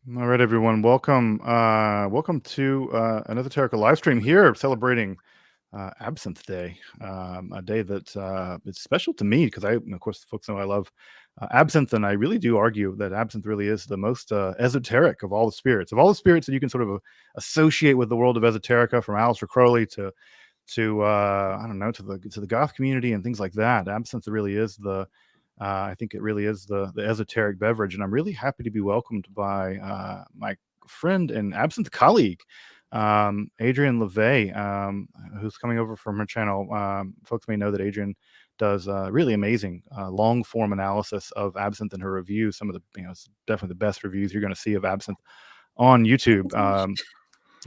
All right, everyone. Welcome to another Esoteric live stream here, celebrating Absinthe Day, a day that is special to me because of course, folks know I love absinthe, and I really do argue that absinthe really is the most esoteric of all the spirits that you can sort of associate with the world of esoterica, from Aleister Crowley to I don't know, to the goth community and things like that. Absinthe really is the I think it really is the esoteric beverage, and I'm really happy to be welcomed by my friend and absinthe colleague, Adrienne LeVay, who's coming over from her channel. Folks may know that Adrienne does really amazing long form analysis of absinthe in her reviews. Some of it's definitely the best reviews you're going to see of absinthe on YouTube. Thanks so much.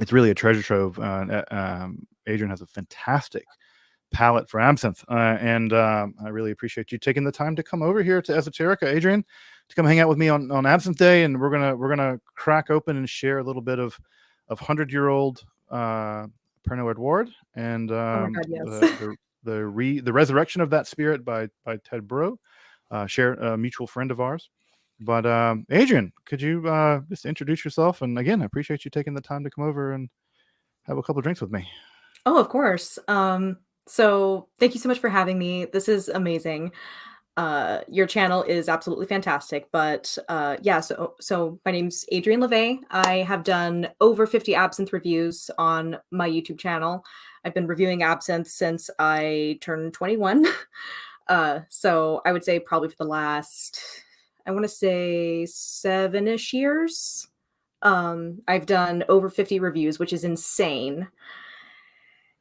It's really a treasure trove. Adrienne has a fantastic palate for absinthe, and I really appreciate you taking the time to come over here to Esoterica, Adrienne, to come hang out with me on Absinthe Day, and we're gonna crack open and share a little bit of 100-year-old Pernod Edouard, and Oh my God, yes. the resurrection of that spirit by Ted Breaux, share a mutual friend of ours. But Adrienne, could you just introduce yourself? And again, I appreciate you taking the time to come over and have a couple drinks with me. Oh, of course. So thank you so much for having me. This is amazing. Your channel is absolutely fantastic. But yeah, so my name's Adrienne LeVay. I have done over 50 absinthe reviews on my YouTube channel. I've been reviewing absinthe since I turned 21. So I would say probably for the last, I want to say 7-ish years. I've done over 50 reviews, which is insane.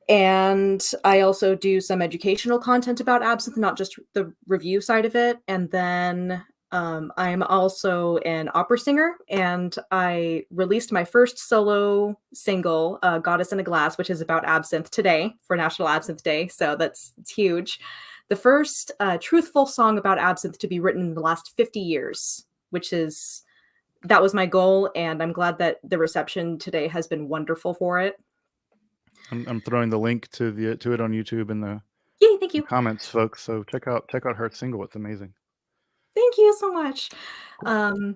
And I also do some educational content about absinthe, not just the review side of it. And then I'm also an opera singer, and I released my first solo single, Goddess in a Glass, which is about absinthe today for National Absinthe Day. So it's huge. The first truthful song about absinthe to be written in the last 50 years, that was my goal. And I'm glad that the reception today has been wonderful for it. I'm throwing the link to it on YouTube in the Yay, thank you. comments, folks. So check out her single. It's amazing. Thank you so much. Cool.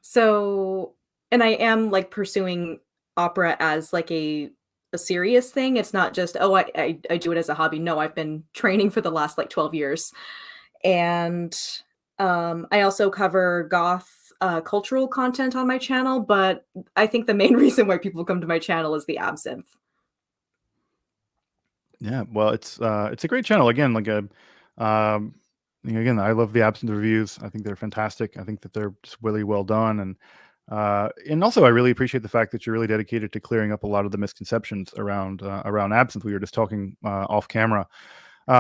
So, and I am like pursuing opera as like a serious thing. It's not just, oh, I do it as a hobby. No, I've been training for the last like 12 years. And I also cover goth cultural content on my channel, but I think the main reason why people come to my channel is the absinthe. Yeah, well, it's a great channel. Again, again, I love the absinthe reviews. I think they're fantastic. I think that they're just really well done, and also I really appreciate the fact that you're really dedicated to clearing up a lot of the misconceptions around absinthe. We were just talking off camera,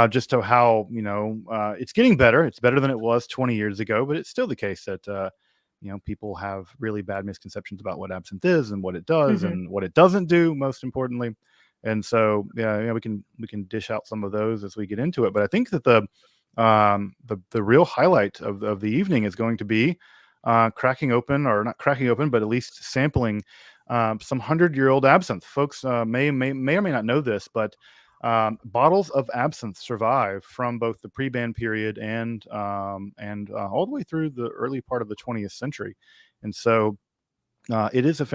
just to how it's getting better. It's better than it was 20 years ago, but it's still the case that people have really bad misconceptions about what absinthe is and what it does Mm-hmm. and what it doesn't do, most importantly. And so, yeah, we can dish out some of those as we get into it. But I think that the real highlight of the evening is going to be cracking open, or not cracking open, but at least sampling some 100-year-old absinthe. Folks may or may not know this, but bottles of absinthe survive from both the pre-ban period and all the way through the early part of the 20th century. And so it is a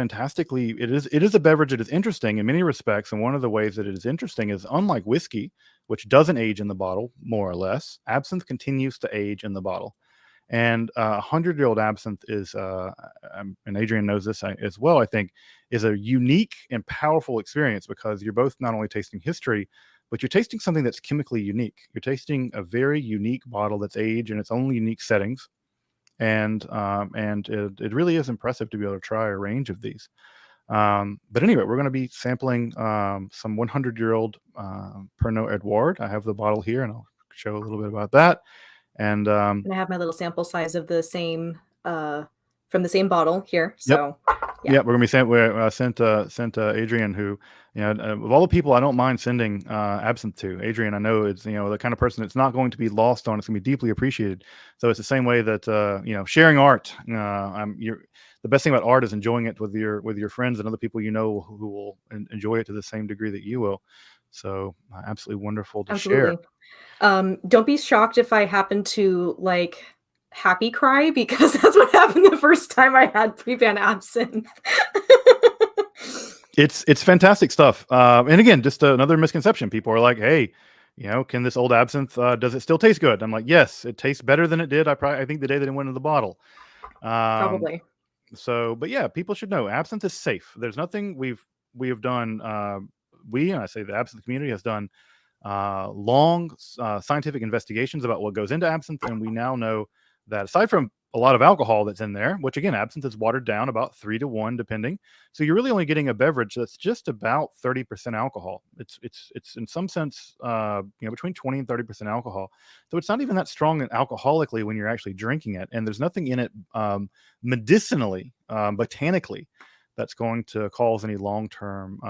beverage that is interesting in many respects. And one of the ways that it is interesting is, unlike whiskey, which doesn't age in the bottle, more or less, absinthe continues to age in the bottle. And 100-year-old absinthe is, and Adrienne knows this as well, I think, is a unique and powerful experience, because you're both not only tasting history, but you're tasting something that's chemically unique. You're tasting a very unique bottle that's aged in its own unique settings. And it really is impressive to be able to try a range of these. But anyway, we're going to be sampling some 100-year-old Pernod Edouard. I have the bottle here, and I'll show a little bit about that. And And I have my little sample size of the same from the same bottle here. yep. So Yeah, we're gonna be sent. We sent Adrienne, who, of all the people I don't mind sending absinthe to. Adrienne, I know it's the kind of person that's not going to be lost on. It's gonna be deeply appreciated. So it's the same way that sharing art. The best thing about art is enjoying it with your friends and other people who will enjoy it to the same degree that you will. So absolutely wonderful to share. absolutely. Don't be shocked if I happen to like happy cry because that's what happened the first time I had pre-ban absinthe. It's fantastic stuff. And again, just another misconception. People are like, "Hey, can this old absinthe does it still taste good?" I'm like, "Yes, it tastes better than it did. I think the day that it went in the bottle." Um, Probably. so, but yeah, people should know absinthe is safe. There's nothing we have done. And I say the absinthe community has done long scientific investigations about what goes into absinthe, and we now know that aside from a lot of alcohol that's in there, which again, absinthe is watered down about 3 to 1, depending. So you're really only getting a beverage that's just about 30% alcohol. It's in some sense, between 20 and 30% alcohol. So it's not even that strong alcoholically when you're actually drinking it, and there's nothing in it medicinally, botanically, that's going to cause any long-term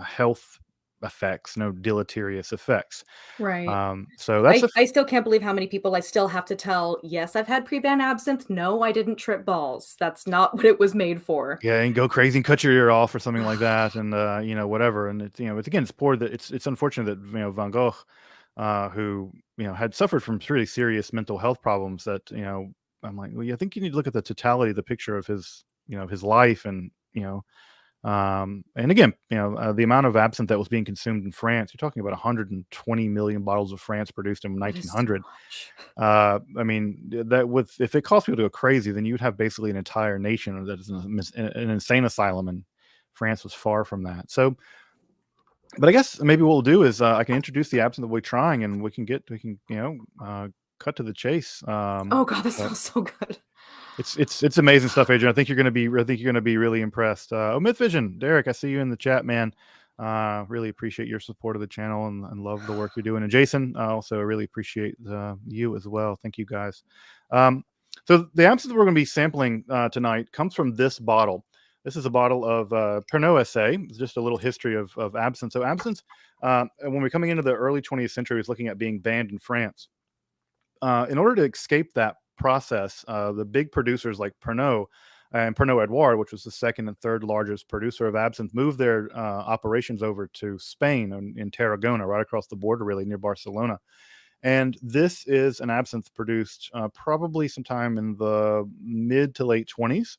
health effects, no deleterious effects. Right. So that's I still can't believe how many people I still have to tell, "Yes, I've had pre-ban absinthe. No, I didn't trip balls. That's not what it was made for." yeah, and go crazy and cut your ear off or something like that, and whatever. And it's again, it's poor that it's unfortunate that Van Gogh, who had suffered from really serious mental health problems. That I'm like, well, yeah, I think you need to look at the totality of the picture of his his life, and and again, the amount of absinthe that was being consumed in France, you're talking about 120 million bottles of France produced in That is too 1900. much. I mean, if it caused people to go crazy, then you'd have basically an entire nation that is an insane asylum, and France was far from that. So, but I guess maybe what we'll do is I can introduce the absinthe that we're trying, and we can cut to the chase. Oh god, that But smells so good. it's amazing stuff, Adrian. I think you're gonna be really impressed. Myth Vision, Derek, I see you in the chat, man. Really appreciate your support of the channel, and love the work you're doing. And Jason, also I really appreciate you as well. Thank you guys. So the absinthe we're going to be sampling tonight comes from this bottle. This is a bottle of Pernod SA. It's just a little history of absinthe. So absinthe, when we're coming into the early 20th century, was looking at being banned in France. In order to escape that process, the big producers like Pernod and Pernod Edouard, which was the second and third largest producer of absinthe, moved their operations over to Spain in Tarragona, right across the border, really near Barcelona. And this is an absinthe produced probably sometime in the mid to late 20s.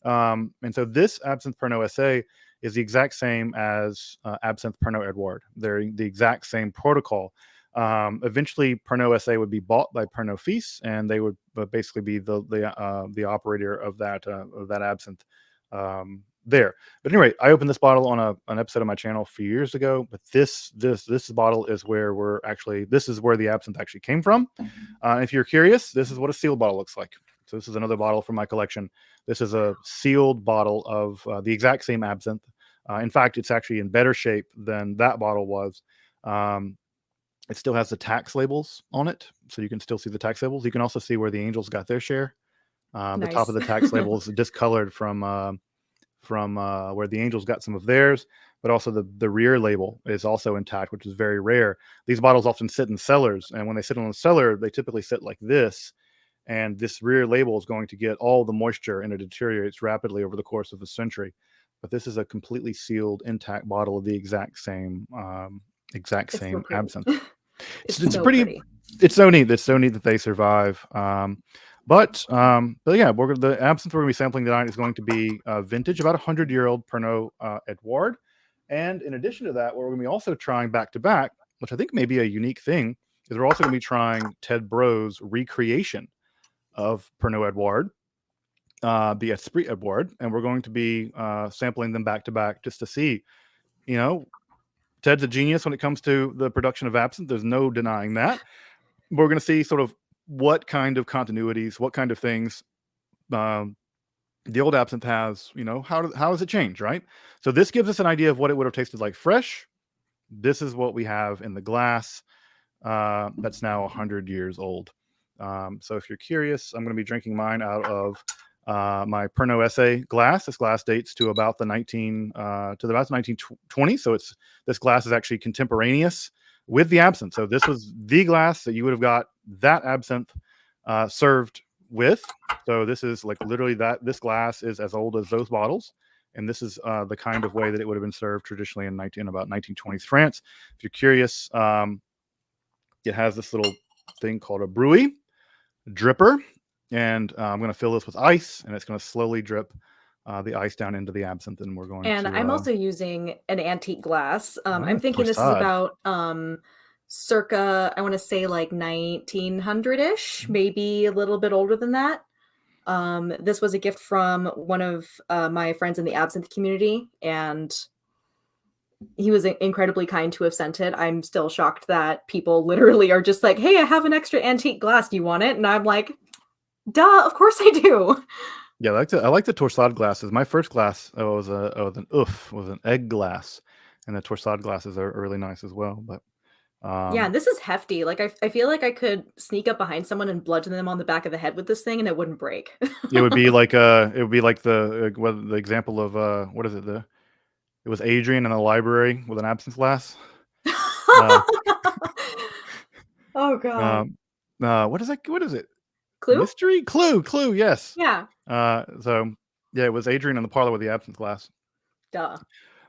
And so this absinthe Pernod SA is the exact same as absinthe Pernod Edouard. They're the exact same protocol. Eventually, Pernod SA would be bought by Pernod Fils, and they would basically be the operator of that absinthe there. But anyway, I opened this bottle on an episode of my channel a few years ago. But this bottle is where this is where the absinthe actually came from. If you're curious, this is what a sealed bottle looks like. So this is another bottle from my collection. This is a sealed bottle of the exact same absinthe. In fact, it's actually in better shape than that bottle was. It still has the tax labels on it, so you can still see the tax labels. You can also see where the angels got their share. The top of Nice. the tax label is discolored from where the angels got some of theirs, but also the rear label is also intact, which is very rare. These bottles often sit in cellars, and when they sit in the cellar, they typically sit like this, and this rear label is going to get all the moisture, and it deteriorates rapidly over the course of a century. But this is a completely sealed, intact bottle of the exact same It's so pretty. absinthe. It's so Pretty. pretty. It's so neat. It's so neat that they survive. But yeah, the absinthe we're going to be sampling tonight is going to be vintage, about 100-year-old Pernod Edouard. And in addition to that, what we're going to be also trying back to back, which I think may be a unique thing, is we're also going to be trying Ted Breaux' recreation of Pernod Edouard, the Esprit Edouard, and we're going to be sampling them back to back just to see, Ted's a genius when it comes to the production of absinthe. There's no denying that. We're going to see sort of what kind of continuities, what kind of things the old absinthe has, how does it change, right? So this gives us an idea of what it would have tasted like fresh. This is what we have in the glass that's now 100 years old. So if you're curious, I'm going to be drinking mine out of my Pernod SA glass. This glass dates to about the 1920s. So this glass is actually contemporaneous with the absinthe. So this was the glass that you would have got that absinthe served with. So this is like literally this glass is as old as those bottles. And this is the kind of way that it would have been served traditionally in about 1920s France. If you're curious, it has this little thing called a bruit. dripper, and I'm going to fill this with ice, and it's going to slowly drip the ice down into the absinthe, and we're going And I'm to also using an antique glass. I'm oh, thinking this is torsade. about circa, I want to say like 1900-ish, maybe a little bit older than that. This was a gift from one of my friends in the absinthe community, and he was incredibly kind to have sent it. I'm still shocked that people literally are just like, "Hey, I have an extra antique glass. Do you want it?" And I'm like, "Duh, of course I do." Yeah, I like the torsade glasses. My first glass was an egg glass, and the torsade glasses are really nice as well. But Yeah, um, and this is hefty. Like I feel like I could sneak up behind someone and bludgeon them on the back of the head with this thing, and it wouldn't break. it would be like the example of what is it, the it was Adrian in the library with an absinthe glass. Uh, Oh god. um, what is it? Clue? Mystery clue. Yes. Yeah. So yeah, it was Adrian in the parlor with the absinthe glass. Duh.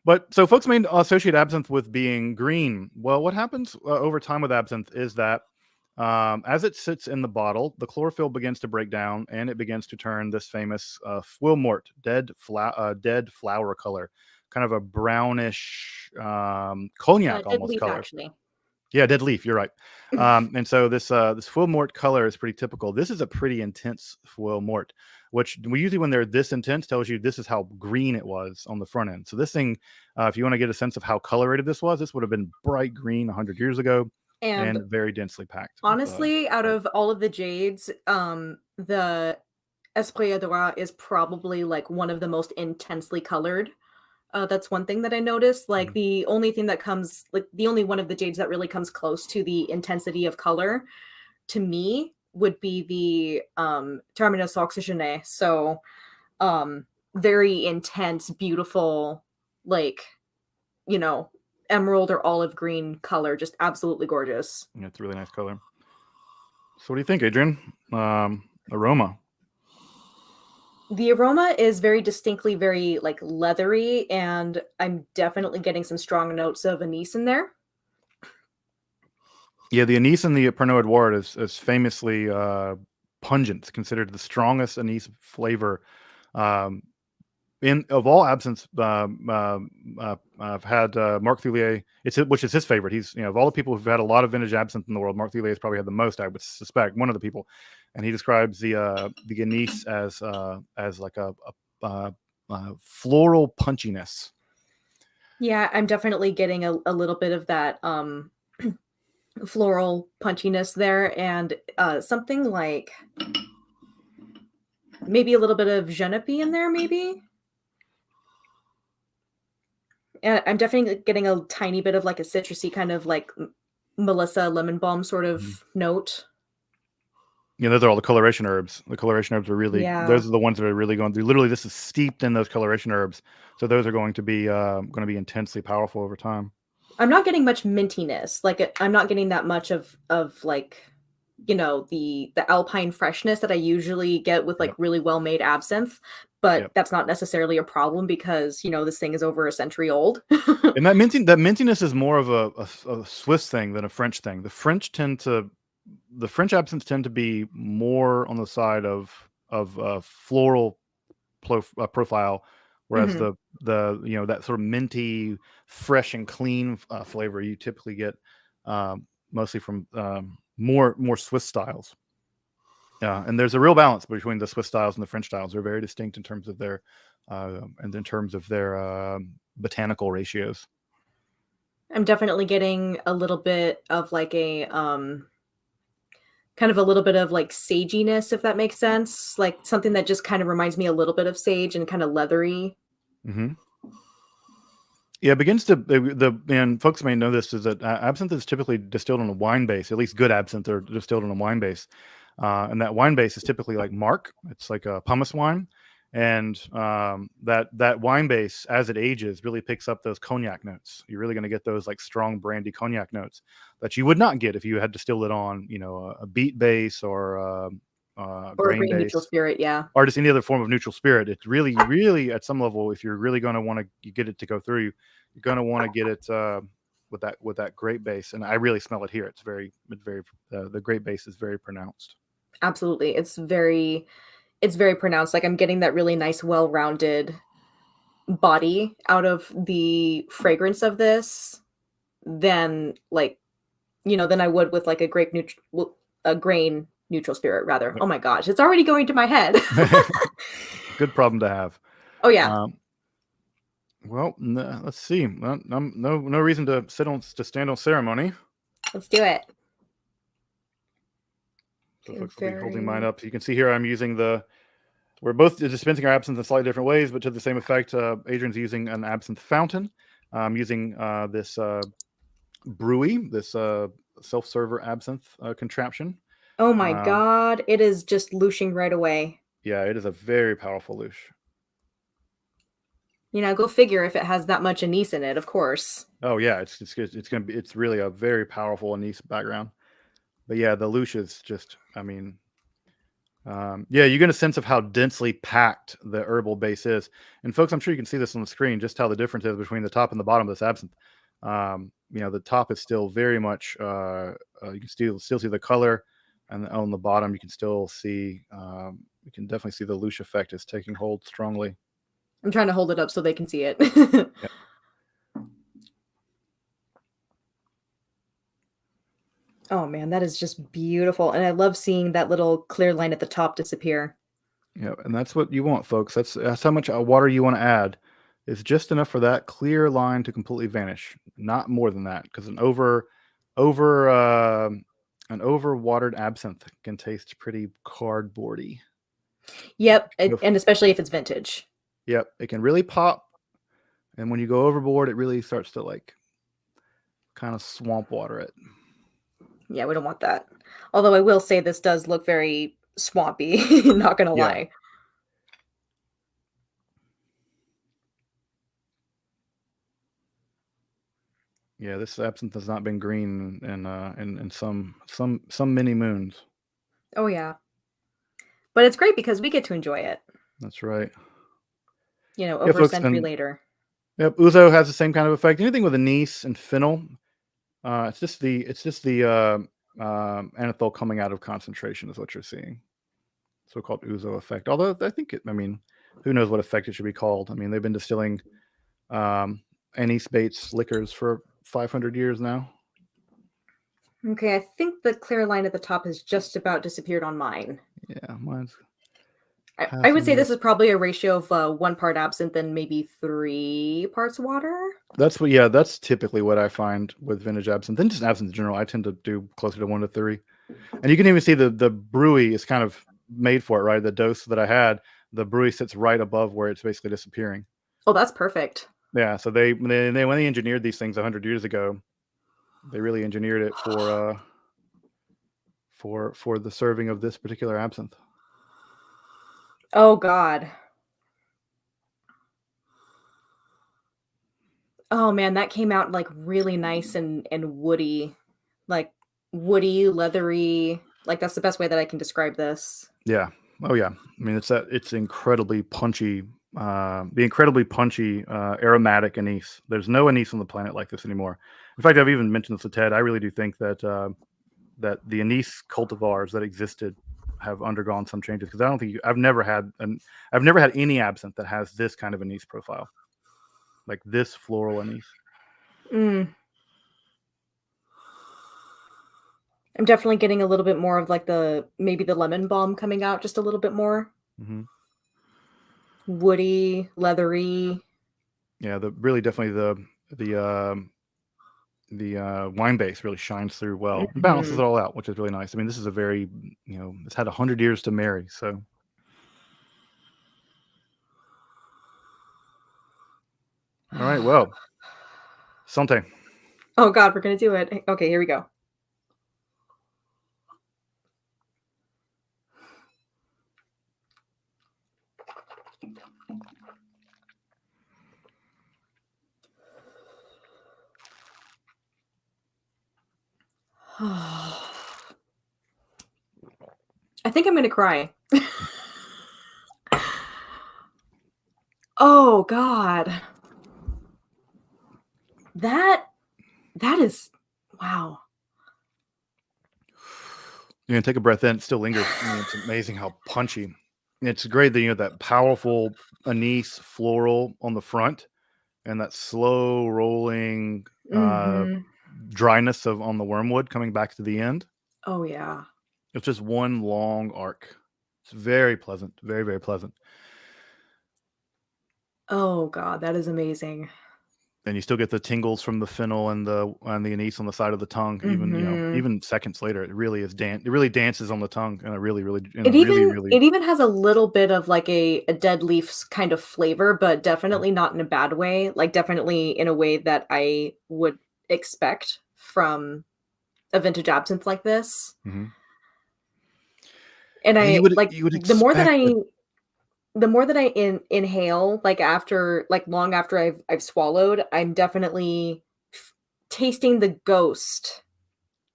But so folks may associate absinthe with being green. Well, what happens over time with absinthe is that as it sits in the bottle, the chlorophyll begins to break down, and it begins to turn this famous fouillemort, dead flower color, kind of a brownish cognac Dead almost leaf, color. actually. Yeah, dead leaf. You're right. And so this foil mort color is pretty typical. This is a pretty intense foil mort, which we usually when they're this intense tells you this is how green it was on the front end. So this thing, if you want to get a sense of how colorated this was, this would have been bright green 100 years ago, And and very densely packed with honestly, out light. of all of the jades, the Esprit Edouard is probably like one of the most intensely colored. That's one thing that I noticed. Like Mhm. the only thing that comes, like the only one of the jades that really comes close to the intensity of color to me would be the Terminus Oxygene. So um very intense, beautiful, like, you know, emerald or olive green color, just absolutely gorgeous. Yeah, it's a really nice color. So what do you think, Adrian? Aroma. The aroma is very distinctly very like leathery, and I'm definitely getting some strong notes of anise in there. Yeah, the anise in the Pernod Edouard is famously pungent. It's considered the strongest anise flavor um, in of all absinthe. I've had Marc Thulier, which is his favorite. He's of all the people who've had a lot of vintage absinthe in the world, Marc Thulier has probably had the most. I would suspect one of the people, and he describes the anise as like floral punchiness. Yeah, I'm definitely getting a little bit of that floral punchiness there, and something like maybe a little bit of genepi in there, maybe. And I'm definitely getting a tiny bit of like a citrusy kind of like Melissa lemon balm sort Mhm. of note. Those are all the coloration herbs. The coloration herbs are really Yeah. those are the ones that are really going through. Literally, this is steeped in those coloration herbs, so those are going to be intensely powerful over time. I'm not getting much mintiness. Like I'm not getting that much of like, the alpine freshness that I usually get with like Yep, really well-made absinthe, but yep. that's not necessarily a problem because, this thing is over a century old. And that mintiness is more of a Swiss thing than a French thing. The French absinthes tend to be more on the side of floral profile, whereas Mhm. the that sort of minty, fresh and clean flavor you typically get mostly from more Swiss styles. And there's a real balance between the Swiss styles and the French styles. They're very distinct in terms of their botanical ratios. I'm definitely getting a little bit of like a kind of a little bit of like saginess, if that makes sense. Like something that just kind of reminds me a little bit of sage and kind of leathery. Hmm. Yeah, it begins to and folks may know this is that absinthe is typically distilled on a wine base. At least good absinthe are distilled on a wine base, and that wine base is typically like Mark. It's like a pumice wine, and that wine base as it ages really picks up those cognac notes. You're really going to get those like strong brandy cognac notes that you would not get if you had distilled it on a beet base or Or a grain green neutral base spirit, yeah. or just any other form of neutral spirit. It's really at some level, if you're really going to want to get it to go through, you're going to want to get it with that grape base. And I really smell it here. It's very the grape base is very pronounced. Absolutely. It's very pronounced. Like I'm getting that really nice, well-rounded body out of the fragrance of this than like, than I would with like a grain neutral spirit rather. Oh my gosh, it's already going to my head. Good problem to have. Oh yeah. Um, well, let's see. No reason to stand on ceremony. Let's do it. So Okay, folks will be holding mine up. So you can see here I'm using we're both dispensing our absinthe in slightly different ways, but to the same effect. Adrian's using an absinthe fountain. I'm using this brewy, this self-server absinthe contraption. Oh my Um, god, it is just looshing right away. yeah, it is a very powerful loosh. Go figure if it has that much anise in it, of course. Oh yeah, it's really a very powerful anise background. But yeah, the loosh is just, I mean, yeah, you get a sense of how densely packed the herbal base is. And folks, I'm sure you can see this on the screen, just how the difference is between the top and the bottom of this absinthe. The top is still very much, you can still see the color, and on the bottom, you can still see, you can definitely see the loosh effect is taking hold strongly. I'm trying to hold it up so they can see it. Yeah. Oh man, that is just beautiful. And I love seeing that little clear line at the top disappear. Yeah, and that's what you want, folks. That's how much water you want to add. It's just enough for that clear line to completely vanish, not more than that, because over an over watered absinthe can taste pretty cardboardy. Yep, and especially if it's vintage. Yep, it can really pop, and when you go overboard, it really starts to like kind of swamp water it. Yeah, we don't want that. Although I will say this does look very swampy, not gonna Yeah. lie. Yeah, this absinthe has not been green in some many moons. Oh yeah. But it's great because we get to enjoy it, That's right. Yeah, over a folks, century and later. yep, ouzo has the same kind of effect. Anything with anise and fennel, it's just the anethole coming out of concentration is what you're seeing. So-called ouzo effect. Although I think I mean, who knows what effect it should be called? I mean, they've been distilling anise-based liquors for 500 years now. Okay, I think the clear line at the top has just about disappeared on mine. Yeah, mine's I would say passing. this is probably a ratio of 1 part absinthe and maybe 3 parts water. That's typically what I find with vintage absinthe. And just absinthe in general, I tend to do closer to 1 to 3. And you can even see the brewy is kind of made for it, right? The dose that I had, the brewy sits right above where it's basically disappearing. Oh, that's perfect. Yeah, so when they engineered these things 100 years ago, they really engineered it for the serving of this particular absinthe. Oh god. Oh man, that came out like really nice and woody. Like woody, leathery. Like that's the best way that I can describe this. Yeah. Oh yeah. I mean, it's incredibly punchy. The incredibly punchy aromatic anise. There's no anise on the planet like this anymore. In fact, I've even mentioned this to Ted. I really do think that that the anise cultivars that existed have undergone some changes, because I don't think I've never had any absinthe that has this kind of anise profile, like this floral anise. Mm. I'm definitely getting a little bit more of like maybe the lemon balm coming out just a little bit more. Mm-hmm. Woody, leathery. Yeah, definitely the wine base really shines through well and balances Mhm. it all out, which is really nice. I mean, this is a very, it's had 100 years to marry. So, all right, well, Sante. Oh god, we're gonna do it. Okay, here we go. I think I'm gonna cry. Oh god. That that is wow. take a breath in, it still lingers. I mean, it's amazing how punchy. It's great that that powerful anise floral on the front and that slow rolling Mhm. dryness on the wormwood coming back to the end. Oh, yeah. It's just one long arc. It's very pleasant, very, very pleasant. Oh god, that is amazing. And you still get the tingles from the fennel and the anise on the side of the tongue, even Mhm. even seconds later. It really is it really dances on the tongue in a really, really It even really it even has a little bit of, like, a dead leaves kind of flavor, but definitely not in a bad way, like, definitely in a way that I would expect from a vintage absinthe like this. Mhm. And Yeah, I like, you would expect that. the more that I inhale, like, after like, long after I've swallowed, I'm definitely f tasting the ghost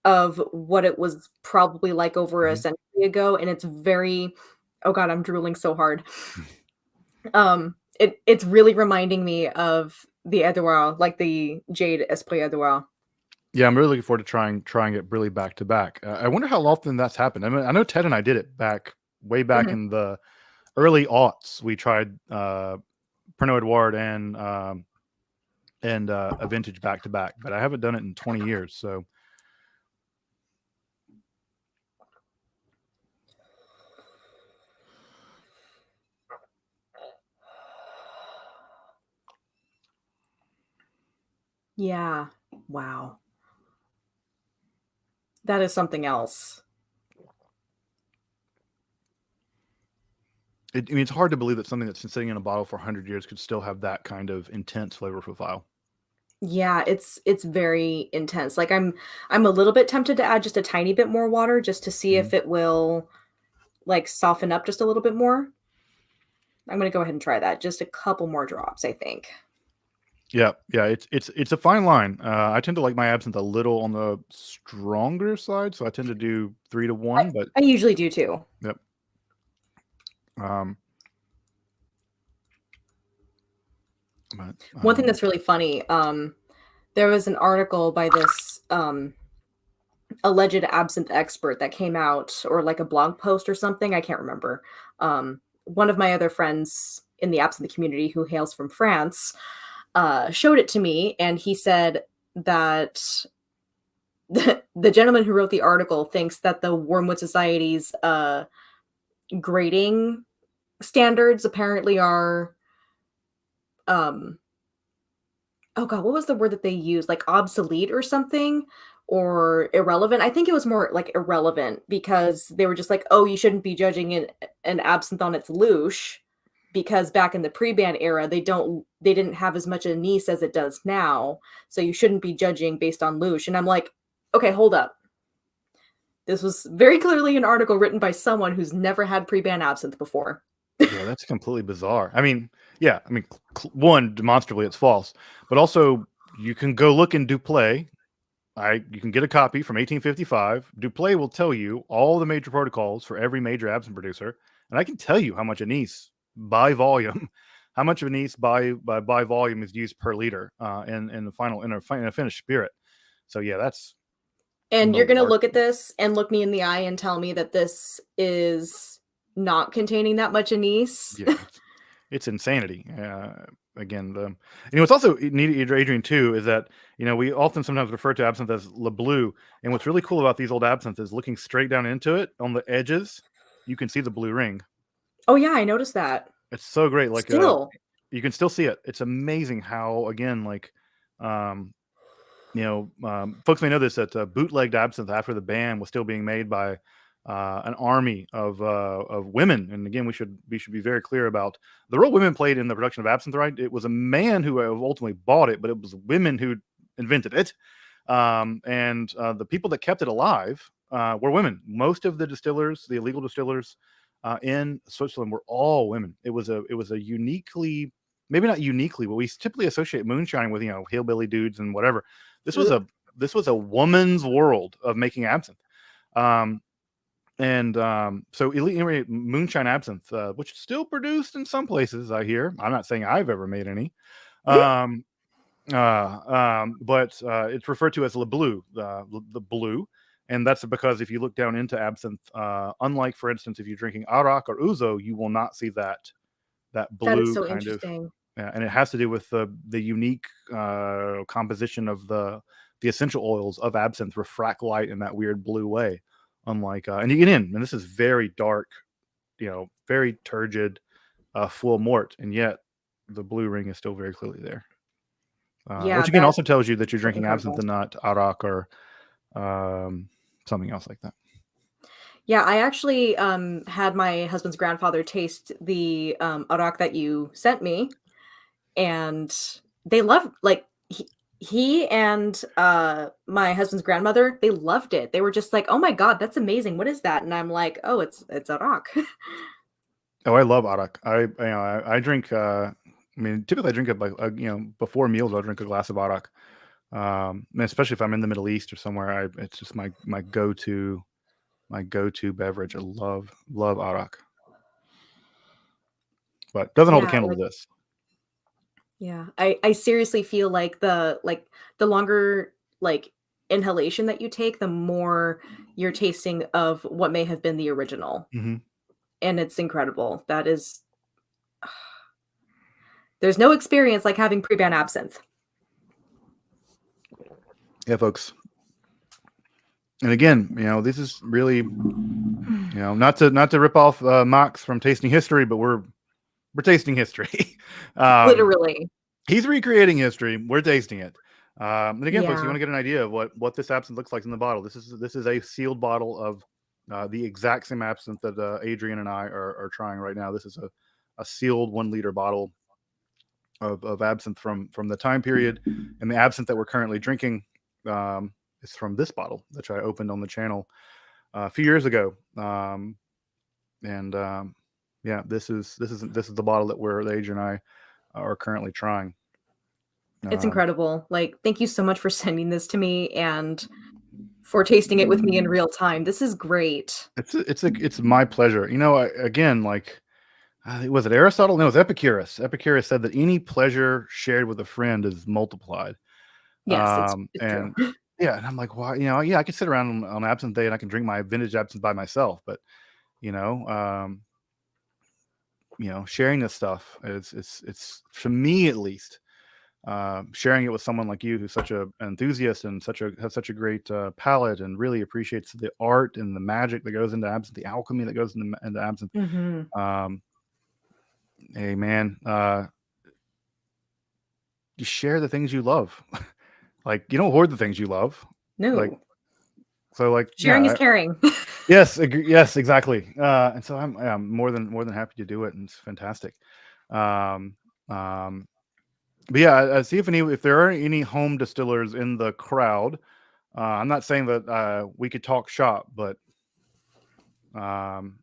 of what it was probably like over a Mhm. century ago, and it's very oh god, I'm drooling so hard. It's really reminding me of the Edouard, like the Jade Esprit Edouard. Yeah, I'm really looking forward to trying it really back to back. I wonder how often that's happened. I mean, I know Ted and I did it way back Mhm. in the early aughts. We tried Pernod Edouard and a vintage back to back, but I haven't done it in 20 years. So Yeah. Wow. That is something else. I mean, it's hard to believe that something that's been sitting in a bottle for 100 years could still have that kind of intense flavor profile. Yeah, it's very intense. Like, I'm a little bit tempted to add just a tiny bit more water just to see Mhm. if it will, like, soften up just a little bit more. I'm gonna go ahead and try that. Just a couple more drops, I think. Yeah, yeah, it's a fine line. I tend to like my absinthe a little on the stronger side, so I tend to do 3 to I 1, but I usually do too. yep. Um, but, One thing that's really funny, there was an article by this, alleged absinthe expert that came out, or like a blog post or something, I can't remember. One of my other friends in the absinthe community who hails from France, showed it to me, and he said that the gentleman who wrote the article thinks that the Wormwood Society's, grading standards apparently are, um oh god, what was the word that they used? Like, obsolete or something? Or irrelevant? I think it was more like irrelevant because they were just like, "Oh, you shouldn't be judging an absinthe on its louche because back in the pre-ban era, they didn't have as much anise as it does now, so you shouldn't be judging based on louche." And I'm like, "Okay, hold up. This was very clearly an article written by someone who's never had pre-ban absinthe before." yeah, that's completely bizarre. I mean, yeah, I mean, one, demonstrably it's false, but also you can go look in Duplay. You can get a copy from 1855. Duplay will tell you all the major protocols for every major absinthe producer, and I can tell you how much anise by volume, how much of anise by volume is used per liter in the final in a finished spirit. So yeah, that's And you're gonna look at malarkey. this and look me in the eye and tell me that this is not containing that much anise? Yeah, it's insanity. Again, what's also neat, Adrian, too, is that we often sometimes refer to absinthe as Le Bleu, and what's really cool about these old absinthe is looking straight down into it on the edges, you can see the blue ring. Oh, yeah, I noticed that. It's so great. Like Still. you can still see it. It's amazing how again like um, folks may know this that bootlegged absinthe after the ban was still being made by an army of women. And again, we should be very clear about the role women played in the production of absinthe. Right, it was a man who ultimately bought it, but it was women who invented it. And the people that kept it alive were women. Most of the distillers, the illegal distillers in Switzerland, were all women. It was a uniquely, maybe not uniquely, but we typically associate moonshining with hillbilly dudes and whatever. This was Ugh. a woman's world of making absinthe. Um, and so elite moonshine absinthe, which is still produced in some places, I hear. I'm not saying I've ever made any. But it's referred to as Le Bleu, the blue, And that's because if you look down into absinthe, unlike, for instance, if you're drinking arak or ouzo, you will not see that That is blue so kind of, interesting. and it has to do with the unique composition of the essential oils of absinthe refract light in that weird blue way. Unlike, and you get in, and this is very dark, very turgid, full mort, and yet the blue ring is still very clearly there. Yeah, Which again that's also tells you that you're drinking absinthe incredible. and not arak or something else like that. Yeah, I actually had my husband's grandfather taste the arak that you sent me, and they love like he and my husband's grandmother, they loved it. They were just like, "Oh my god, that's amazing. What is that?" And I'm like, "Oh, it's arak." Oh, I love arak. I drink. I mean, typically I drink it like before meals. I'll drink a glass of arak. And especially if I'm in the Middle East or somewhere, it's just my go-to beverage. I love arak, but doesn't hold a Yeah, candle to like this. yeah. I seriously feel like the longer like inhalation that you take, the more you're tasting of what may have been the original. Hmm. And it's incredible. That is there's no experience like having pre-ban absinthe. Yeah, folks. And again, this is really, not to rip off Max from Tasting History, but we're tasting history. um, Literally. he's recreating history. We're tasting it. And again, folks, you Yeah. want to get an idea of what this absinthe looks like in the bottle. This is a sealed bottle of the exact same absinthe that Adrian and I are trying right now. This is a sealed 1 liter bottle of absinthe from the time period, and the absinthe that we're currently drinking is from this bottle, which I opened on the channel a few years ago. And yeah, this is the bottle that Adrian and I are currently trying. It's Um, incredible. Like, thank you so much for sending this to me and for tasting it with me in real time. This is great. it's my pleasure. Again, like, was it Aristotle? No, it was Epicurus. Epicurus said that any pleasure shared with a friend is multiplied. Yes, it's true. And yeah, and I'm like, why? Yeah, I could sit around on absinthe day and I can drink my vintage absinthe by myself, but you know, um, sharing this stuff it's for me at least. Sharing it with someone like you, who's such an enthusiast and has such a great palate, and really appreciates the art and the magic that goes into absinthe, the alchemy that goes into absinthe. Mhm. Um, hey man, you share the things you love. Like, you don't hoard the things you love. Like, No. so, like, Sharing is yeah, caring. yes, yes, exactly. And so I'm more than happy to do it, and it's fantastic. Um, um, but yeah, see if there are any home distillers in the crowd. I'm not saying that we could talk shop, but um,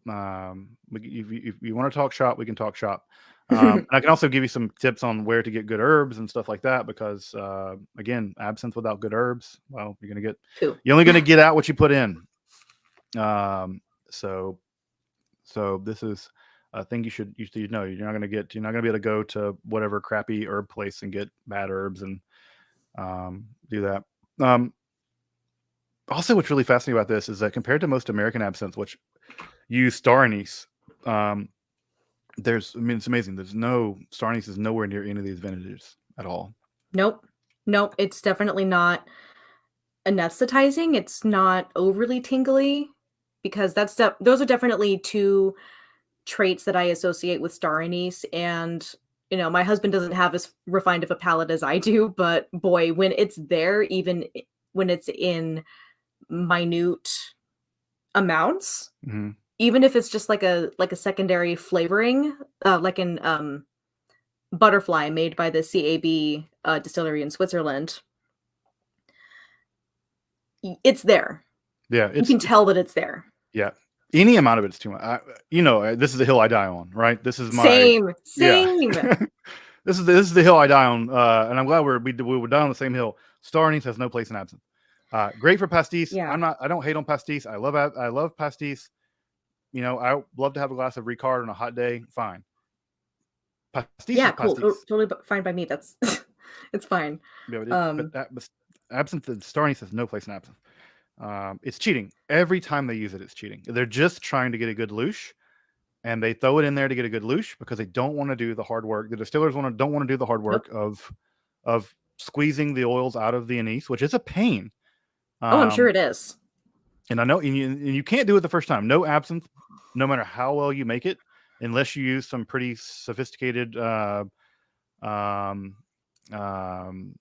if you want to talk shop, we can talk shop. And I can also give you some tips on where to get good herbs and stuff like that, because again, absinthe without good herbs, well, Poo. you're only going to get out what you put in. Um, so this is a thing you know. You're not going to be able to go to whatever crappy herb place and get bad herbs and do that. Also, what's really fascinating about this is that compared to most American absinthe, which use star anise, it's amazing. Star anise is nowhere near any of these vintages at all. Nope. Nope, it's definitely not anesthetizing, it's not overly tingly because those are definitely 2 traits that I associate with star anise, and, my husband doesn't have as refined of a palate as I do, but boy, when it's there, even when it's in minute amounts, Mm-hmm. even if it's just like a secondary flavoring, like an, butterfly made by the CAB, distillery in Switzerland, it's there. Yeah, You can tell that it's there. yeah. Any amount of it's too much. This is the hill I die on, right? This is my Same, yeah. same. This is the hill I die on, and I'm glad we were down on the same hill. Star anise has no place in absinthe. Great for pastis. Yeah. I don't hate on pastis. I love pastis. I love to have a glass of Ricard on a hot day. Fine. Pastis Yeah, is cool. pastis. Totally fine by me. That's it's fine. Yeah, Um, but absinthe and star anise has no place in absinthe. It's cheating. Every time they use it, it's cheating. They're just trying to get a good loosh, and they throw it in there to get a good loosh because they don't want to do the hard work. The distillers don't want to do the hard Nope. work of squeezing the oils out of the anise, which is a pain. Oh, I'm sure Um, it is. and I know, and you can't do it the first time. No absinthe, no matter how well you make it, unless you use some pretty sophisticated um, um,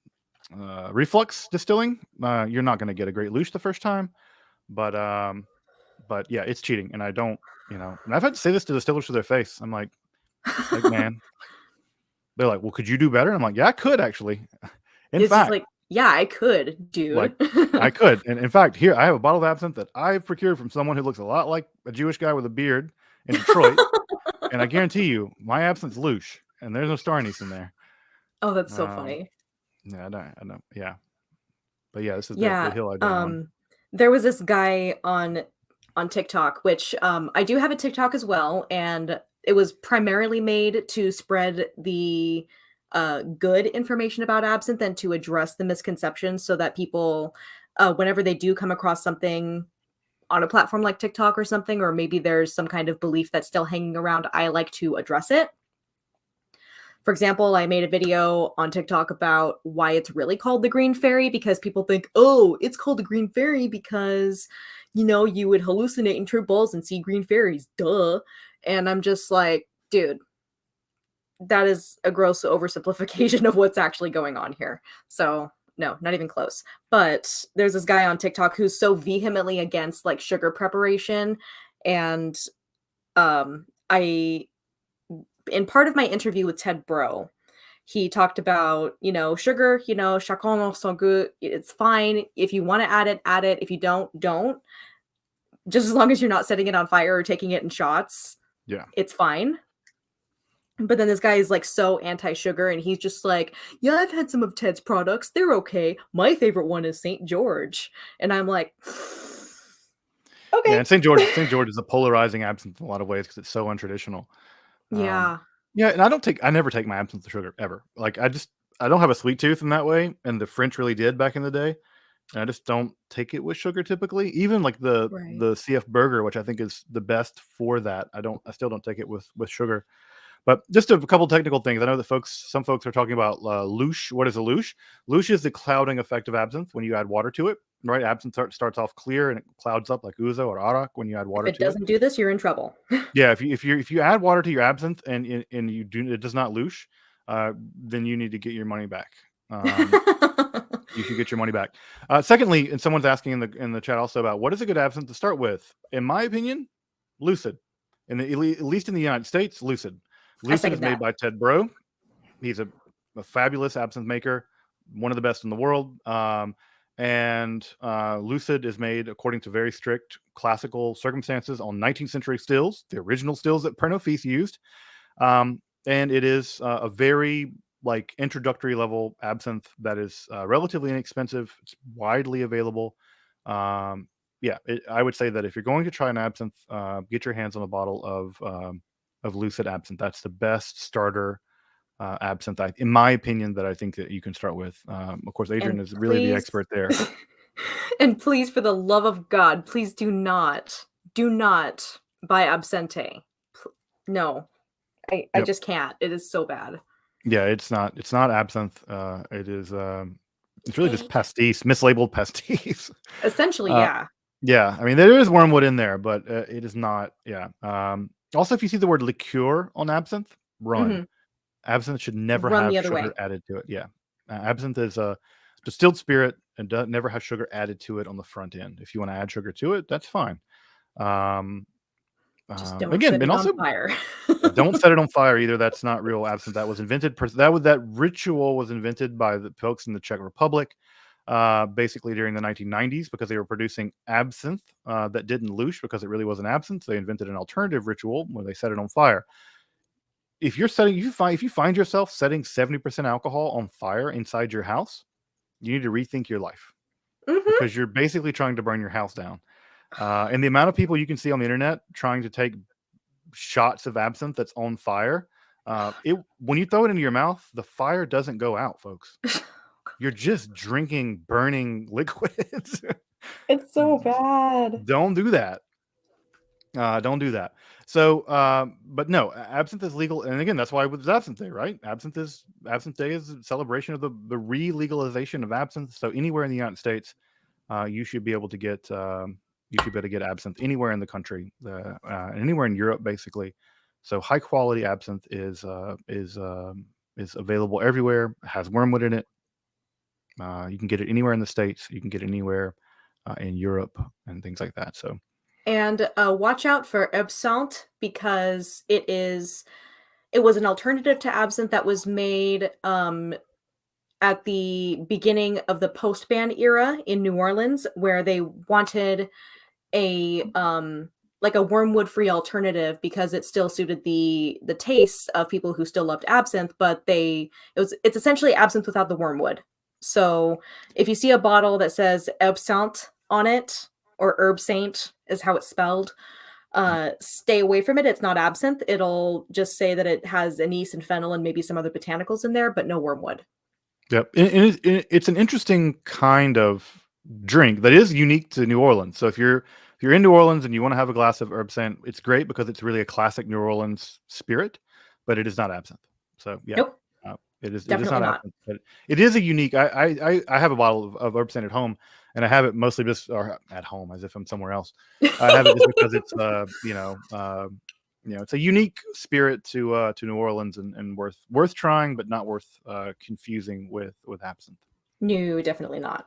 reflux distilling, you're not going to get a great loosh the first time. But yeah, it's cheating, and I don't, and I've had to say this to distillers to their face. I'm like, man, they're like, well, could you do better? And I'm like, yeah, I could actually. In It's just fact, like, yeah, I could, like dude. I could. And in fact, here I have a bottle of absinthe that I've procured from someone who looks a lot like a Jewish guy with a beard in Detroit. And I guarantee you, my absinthe's louche, and there's no star anise in there. Oh, that's so Um, funny. yeah, I don't, yeah, but yeah, this is the Yeah, hill I die on. there was this guy on TikTok, which, I do have a TikTok as well, and it was primarily made to spread the, good information about absinthe and to address the misconceptions so that people, whenever they do come across something on a platform like TikTok or something, or maybe there's some kind of belief that's still hanging around, I like to address it. For example, I made a video on TikTok about why it's really called the Green Fairy because people think, oh, it's called the Green Fairy because, you would hallucinate and trip balls and see green fairies. Duh. And I'm just like, dude, that is a gross oversimplification of what's actually going on here. So, no, not even close. But there's this guy on TikTok who's so vehemently against like sugar preparation. And I in part of my interview with Ted Breaux, he talked about, sugar, chacun son goût. It's fine. If you want to add it, add it. If you don't, don't. Just as long as you're not setting it on fire or taking it in shots, Yeah. it's fine. But then this guy is like so anti-sugar and he's just like, yeah, I've had some of Ted's products. They're okay. My favorite one is St. George. And I'm like, Yeah, okay. and St. George is a polarizing absinthe in a lot of ways because it's so untraditional. Um, Yeah, yeah, and I never take my absinthe to sugar ever. Like I don't have a sweet tooth in that way, and the French really did back in the day. And I just don't take it with sugar typically. Even like right. the CF burger, which I think is the best for that. I still don't take it with sugar. But just a couple technical things. I know that some folks are talking about louche. What is a louche? Louche is the clouding effect of absinthe when you add water to it. Right, absinthe starts off clear and it clouds up like ouzo or arak when you add If water it to it. doesn't do this, you're in trouble. Yeah, if you add water to your absinthe and you do it does not louche, then you need to get your money back. Um, you should get your money back. Secondly, and someone's asking in the chat also about what is a good absinthe to start with. In my opinion, Lucid. At least in the United States, Lucid. I Lucid is second made that. by Ted Breaux. He's a fabulous absinthe maker, one of the best in the world. And Lucid is made according to very strict classical circumstances on 19th century stills, the original stills that Pernod used. And it is a very like introductory level absinthe that is relatively inexpensive. It's widely available. Um, yeah, I would say that if you're going to try an absinthe, get your hands on a bottle of Lucid absinthe. That's the best starter absinthe, in my opinion, that I think that you can start with. Of course, Adrian And is really the please expert there. and please, for the love of God, please do not buy Absinthe. No, I Yep. just can't. It is so bad. Yeah, it's not absinthe. It is it's really just Fake. pastis, mislabeled pastis. Essentially, uh, yeah. yeah, I mean there is wormwood in there, but it is not. Yeah. Also, if you see the word liqueur on absinthe, run. Mhm. Absinthe should never Run have the other sugar way. added to it. Yeah, absinthe is a distilled spirit and never has sugar added to it on the front end. If you want to add sugar to it, that's fine. Um, Just don't Again, set and it on also fire. don't set it on fire either. That's not real absinthe. That was invented. That ritual was invented by the folks in the Czech Republic, basically during the 1990s because they were producing absinthe that didn't louche because it really wasn't absinthe. They invented an alternative ritual where they set it on fire. If you find yourself setting 70% alcohol on fire inside your house, you need to rethink your life Mhm. because you're basically trying to burn your house down. And the amount of people you can see on the internet trying to take shots of absinthe that's on fire, it when you throw it into your mouth, the fire doesn't go out, folks. You're just drinking burning liquids. It's so bad. Don't do that. Don't do that. So, but no, absinthe is legal, and again, that's why it was Absinthe Day, right? Absinthe Day is a celebration of the re-legalization of absinthe. So anywhere in the United States, you should be able to get absinthe anywhere in the country, and anywhere in Europe, basically. So high quality absinthe is available everywhere. It has wormwood in it. You can get it anywhere in the States. You can get it anywhere in Europe and things like that. So And watch out for Absinthe because it was an alternative to absinthe that was made at the beginning of the post-ban era in New Orleans, where they wanted a like a wormwood-free alternative because it still suited the tastes of people who still loved absinthe, but it's essentially absinthe without the wormwood. So if you see a bottle that says Absinthe on it, or Herb Saint is how it's spelled, stay away from it. It's not absinthe. It'll just say that it has anise and fennel and maybe some other botanicals in there, but no wormwood. yep, it's an interesting kind of drink that is unique to New Orleans. So if you're in New Orleans and you want to have a glass of herb scent, it's great because it's really a classic New Orleans spirit, but it is not absinthe. So yeah, Nope, it is definitely not not. absinthe, but it is a unique. I have a bottle of herb scent at home, and I have it mostly just or at home as if I'm somewhere else. I have it just because it's it's a unique spirit to New Orleans and worth trying, but not worth confusing with absinthe. No, definitely not.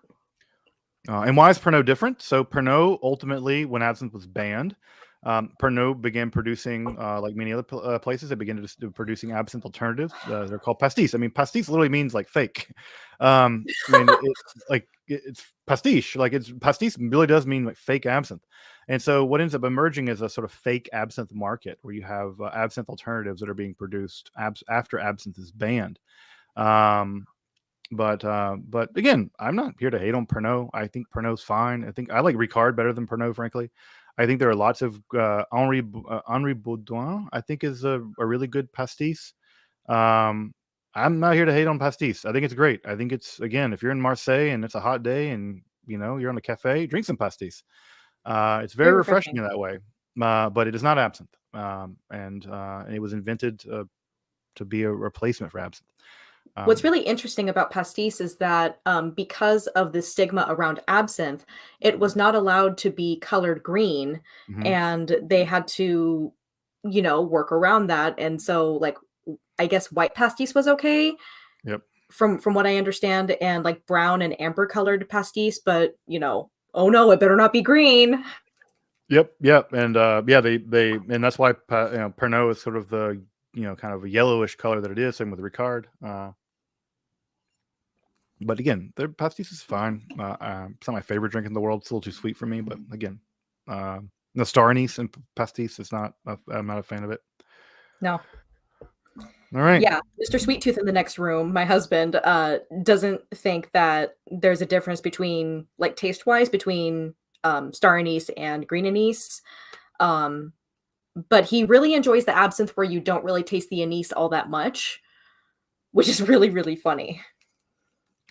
And why is Pernod different? So Pernod ultimately, when absinthe was banned, Pernod began producing, like many other places, they began producing absinthe alternatives. They're called pastis. I mean, pastis literally means like fake. I mean, it's pastiche. Like it's pastis really does mean like fake absinthe. And so what ends up emerging is a sort of fake absinthe market where you have absinthe alternatives that are being produced after absinthe is banned. Um, but again, I'm not here to hate on Pernod. I think Pernod's fine. I think I like Ricard better than Pernod, frankly. I think there are lots of Henri Baudouin. I think is a really good pastis. Um, I'm not here to hate on pastis. I think it's great. I think it's again, if you're in Marseille and it's a hot day and you're on a cafe, drink some pastis. It's very Very refreshing refreshing. in that way. But it is not absinthe, and it was invented to be a replacement for absinthe. What's Um, really interesting about pastis is that because of the stigma around absinthe, it was not allowed to be colored green, mhm. and they had to, work around that. And so, like, I guess white pastis was okay Yep. from what I understand, and like brown and amber colored pastis, but oh no, it better not be green. Yep, yep, and yeah, they and that's why Pernod is sort of the kind of a yellowish color that it is. Same with Ricard. But again, their pastis is fine. It's not my favorite drink in the world. It's a little too sweet for me. But again, the star anise and pastis is not. I'm not a fan of it. No. All right. Yeah, Mr. Sweet Tooth in the next room, my husband, doesn't think that there's a difference between, like, taste-wise between, star anise and green anise, um, but he really enjoys the absinthe where you don't really taste the anise all that much, which is really, really funny.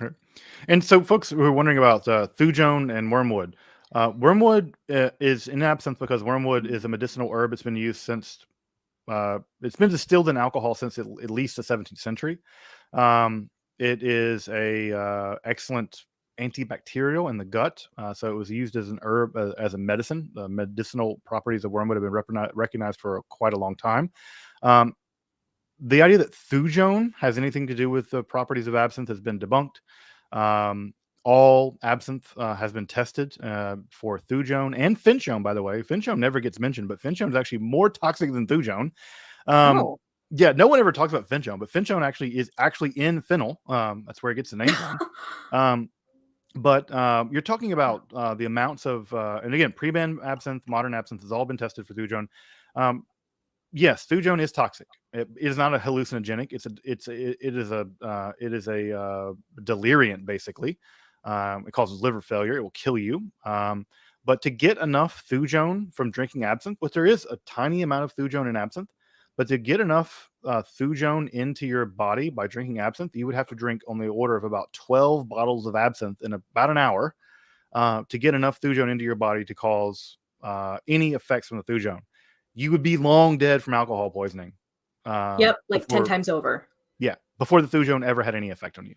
Right. And so, folks who are wondering about thujone and wormwood, wormwood is in absinthe because wormwood is a medicinal herb. It's been used since it's been distilled in alcohol since at least the 17th century. It is a excellent antibacterial in the gut. So it was used as an herb, as a medicine. The medicinal properties of wormwood have been recognized for quite a long time. Um, the idea that thujone has anything to do with the properties of absinthe has been debunked. Um, all absinthe has been tested for thujone and finchone, by the way. Finchone never gets mentioned, but finchone is actually more toxic than thujone. Um, Oh. yeah, no one ever talks about finchone, but finchone actually is actually in fennel. That's where it gets the name from. Um, but you're talking about the amounts of, and again, pre-ban absinthe, modern absinthe has all been tested for thujone. Um, yes, thujone is toxic. It is not a hallucinogenic. It is a deliriant basically. It causes liver failure. It will kill you. But to get enough thujone from drinking absinthe, which there is a tiny amount of thujone in absinthe, but to get enough thujone into your body by drinking absinthe, you would have to drink on the order of about 12 bottles of absinthe in about an hour to get enough thujone into your body to cause any effects from the thujone, you would be long dead from alcohol poisoning. Yep, like 10 Before, times over. yeah, before the thujone ever had any effect on you.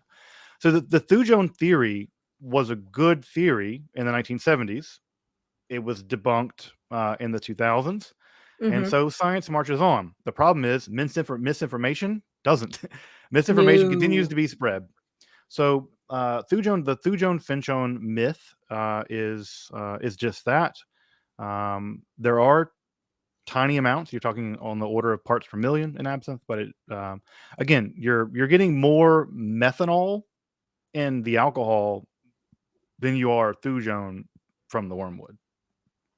So the thujone theory was a good theory in the 1970s. It was debunked in the 2000s. And Mhm. so science marches on. The problem is misinformation doesn't. Misinformation continues No. to be spread. So the thujone finchone myth is just that. There are tiny amounts. You're talking on the order of parts per million in absinthe, but again, you're getting more methanol in the alcohol than you are thujone from the wormwood.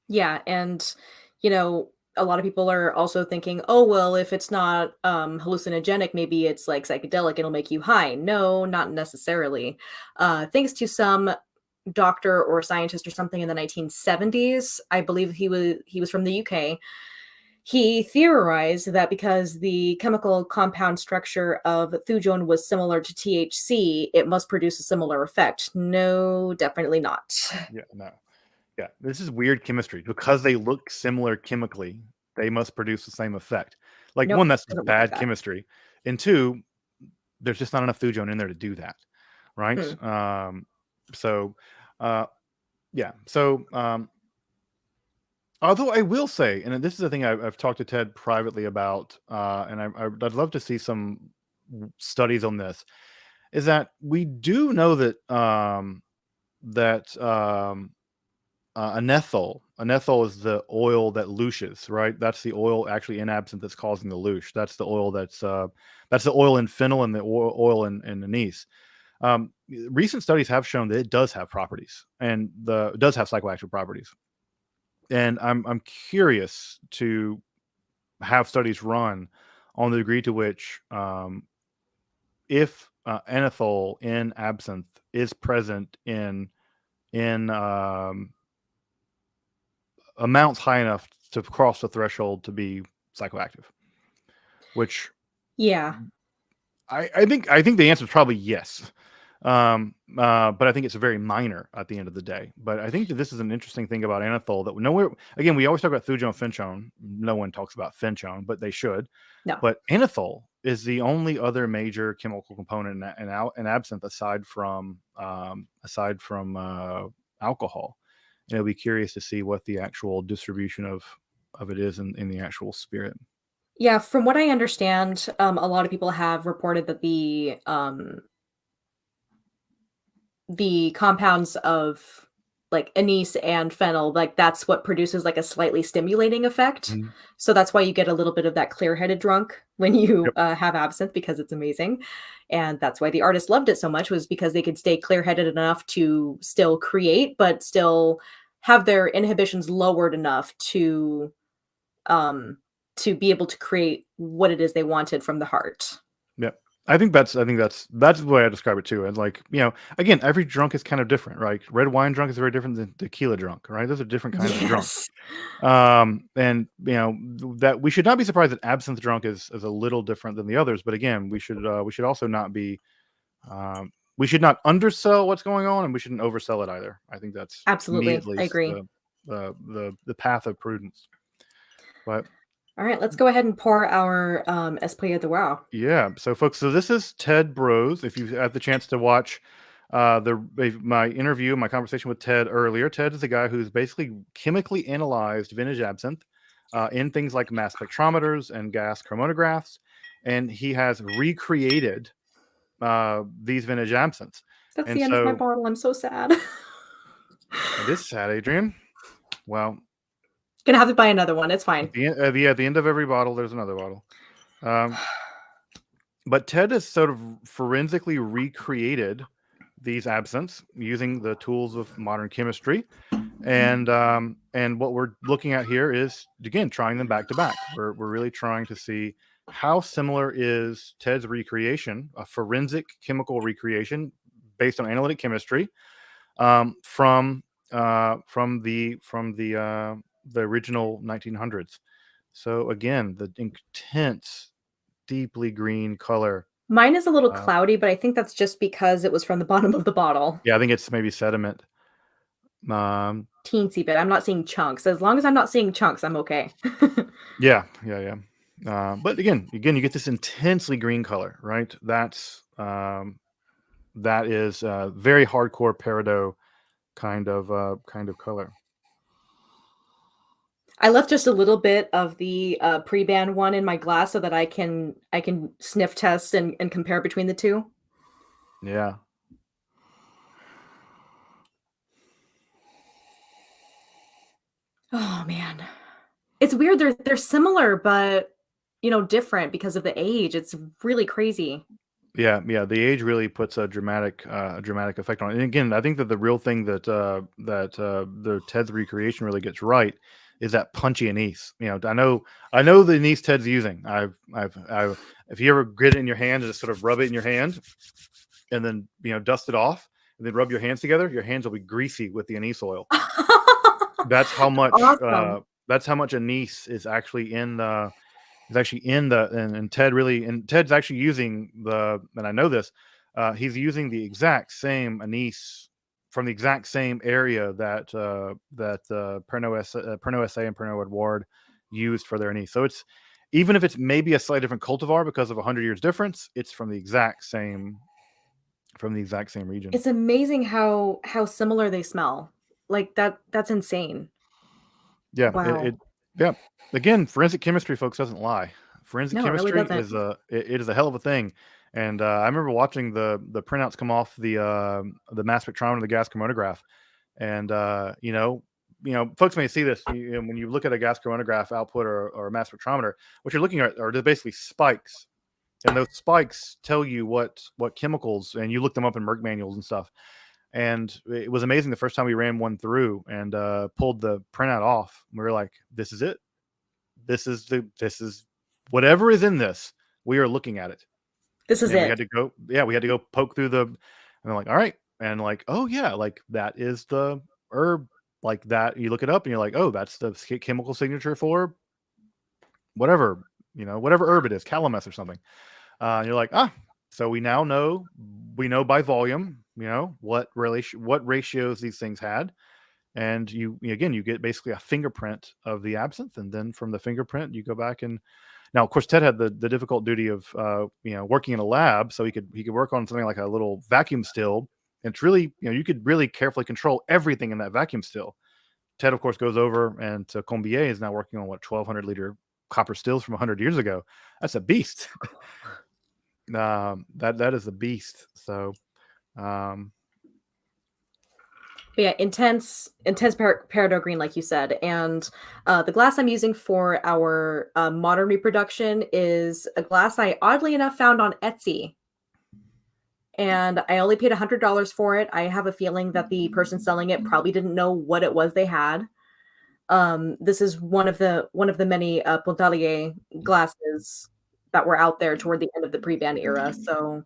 Yeah, and, you know, a lot of people are also thinking, "Oh, well, if it's not, hallucinogenic, maybe it's, like, psychedelic, it'll make you high." No, not necessarily. Thanks to some doctor or scientist or something in the 1970s, I believe he was from the UK. He theorized that because the chemical compound structure of thujone was similar to THC, it must produce a similar effect. No, definitely not. Yeah, no. Yeah, this is weird chemistry. Because they look similar chemically, they must produce the same effect. Like, Nope, one, that's just doesn't work like bad that. chemistry, and two, there's just not enough thujone in there to do that, right? Hmm. So, uh, yeah. So, although I will say, and this is the thing I've talked to Ted privately about, and I'd love to see some studies on this, is that we do know that anethol is the oil that louches, right? That's the oil actually in absinthe that's causing the louche. That's the oil in fennel and the oil in anise. Recent studies have shown that it does have properties, and it does have psychoactive properties. And I'm curious to have studies run on the degree to which, if anethol in absinthe is present in amounts high enough to cross the threshold to be psychoactive, which Yeah. I think the answer is probably yes. But I think it's very minor at the end of the day. But I think that this is an interesting thing about anethol that nowhere, again, we always talk about thujone finchone. No one talks about finchone, but they should. No. But anethol is the only other major chemical component in absinthe aside from alcohol. And I'll be curious to see what the actual distribution of it is in the actual spirit. Yeah, from what I understand, a lot of people have reported that the compounds of, like, anise and fennel, like, that's what produces, like, a slightly stimulating effect. Mhm. So that's why you get a little bit of that clear-headed drunk when you, Yep. have absinthe because it's amazing, and that's why the artists loved it so much was because they could stay clear-headed enough to still create, but still have their inhibitions lowered enough um, to be able to create what it is they wanted from the heart. Yep. I think that's the way I describe it too. And like, again, every drunk is kind of different, right? Red wine drunk is very different than tequila drunk, right? Those are different kinds of drunk. Yes. And that we should not be surprised that absinthe drunk is a little different than the others. But again, we should also not be we should not undersell what's going on, and we shouldn't oversell it either. I think that's, to me at Absolutely, I least, agree. the path of prudence. But Alright, let's go ahead and pour our, Esprit de Wow. yeah, so folks, so this is Ted Breaux. If you had the chance to watch my interview, my conversation with Ted earlier, Ted is a guy who's basically chemically analyzed vintage absinthe in things like mass spectrometers and gas chromatographs, and he has recreated these vintage absinthes. That's And the end of my so bottle, I'm so sad. it is sad, Adrian. Well, Gonna have to buy another one, it's fine. at the end of every bottle, there's another bottle. Um, but Ted has sort of forensically recreated these absinthes using the tools of modern chemistry, and what we're looking at here is, again, trying them back to back. We're really trying to see how similar is Ted's recreation, a forensic chemical recreation based on analytic chemistry, from the original 1900s. So again, the intense, deeply green color. Mine is a little Uh, cloudy, but I think that's just because it was from the bottom of the bottle. yeah, I think it's maybe sediment. Teensy bit. I'm not seeing chunks. As long as I'm not seeing chunks, I'm okay. Yeah, yeah, yeah. But again, you get this intensely green color, right? That is very hardcore peridot kind of color. I left just a little bit of the pre-ban one in my glass so that I can sniff test and compare between the two. Yeah, Oh man. It's weird. They're similar, but different because of the age. It's really crazy. yeah, yeah. The age really puts a dramatic effect on it. And again, I think that the real thing that the Ted's recreation really gets right is that punchy anise. I know the anise Ted's using. I've if you ever get it in your hand and just sort of rub it in your hand and then dust it off and then rub your hands together, your hands will be greasy with the anise oil. That's how much Awesome. anise is actually in the and Ted really and Ted's actually using and I know this, he's using the exact same anise from the exact same area that Pernod SA and Pernod Edouard used for their anise. So it's even if it's maybe a slightly different cultivar because of 100 years difference, it's from the exact same region. It's amazing how similar they smell. Like that's insane. Yeah, Wow. yeah. Again, forensic chemistry, folks, doesn't lie. Forensic No, it really chemistry doesn't. is it is a hell of a thing. And I remember watching the printouts come off the mass spectrometer, the gas chromatograph, and folks may see this when you look at a gas chromatograph output or a mass spectrometer. What you're looking at are just basically spikes, and those spikes tell you what chemicals, and you look them up in Merck manuals and stuff. And it was amazing the first time we ran one through and pulled the printout off. We were like, "This is it. This is whatever is in this. We are looking at it." This is And it. we had to go poke through and they're like, "All right," and like, "Oh yeah, like that is the herb." Like that, you look it up and you're like, "Oh, that's the chemical signature for whatever whatever herb it is, calamus or something." And you're like, ah, so we know by volume, what ratios these things had, and you get basically a fingerprint of the absinthe, and then from the fingerprint you go back and now, of course, Ted had the difficult duty of working in a lab, so he could work on something like a little vacuum still. And it's really you could really carefully control everything in that vacuum still. Ted, of course, goes over and to Combier is now working on 1,200 liter copper stills from 100 years ago. That's a beast. That is a beast. So, um, But yeah, intense peridot green, like you said. And the glass I'm using for our modern reproduction is a glass I oddly enough found on Etsy. And I only paid $100 for it. I have a feeling that the person selling it probably didn't know what it was they had. This is one of the many Pontalier glasses that were out there toward the end of the pre-ban era. So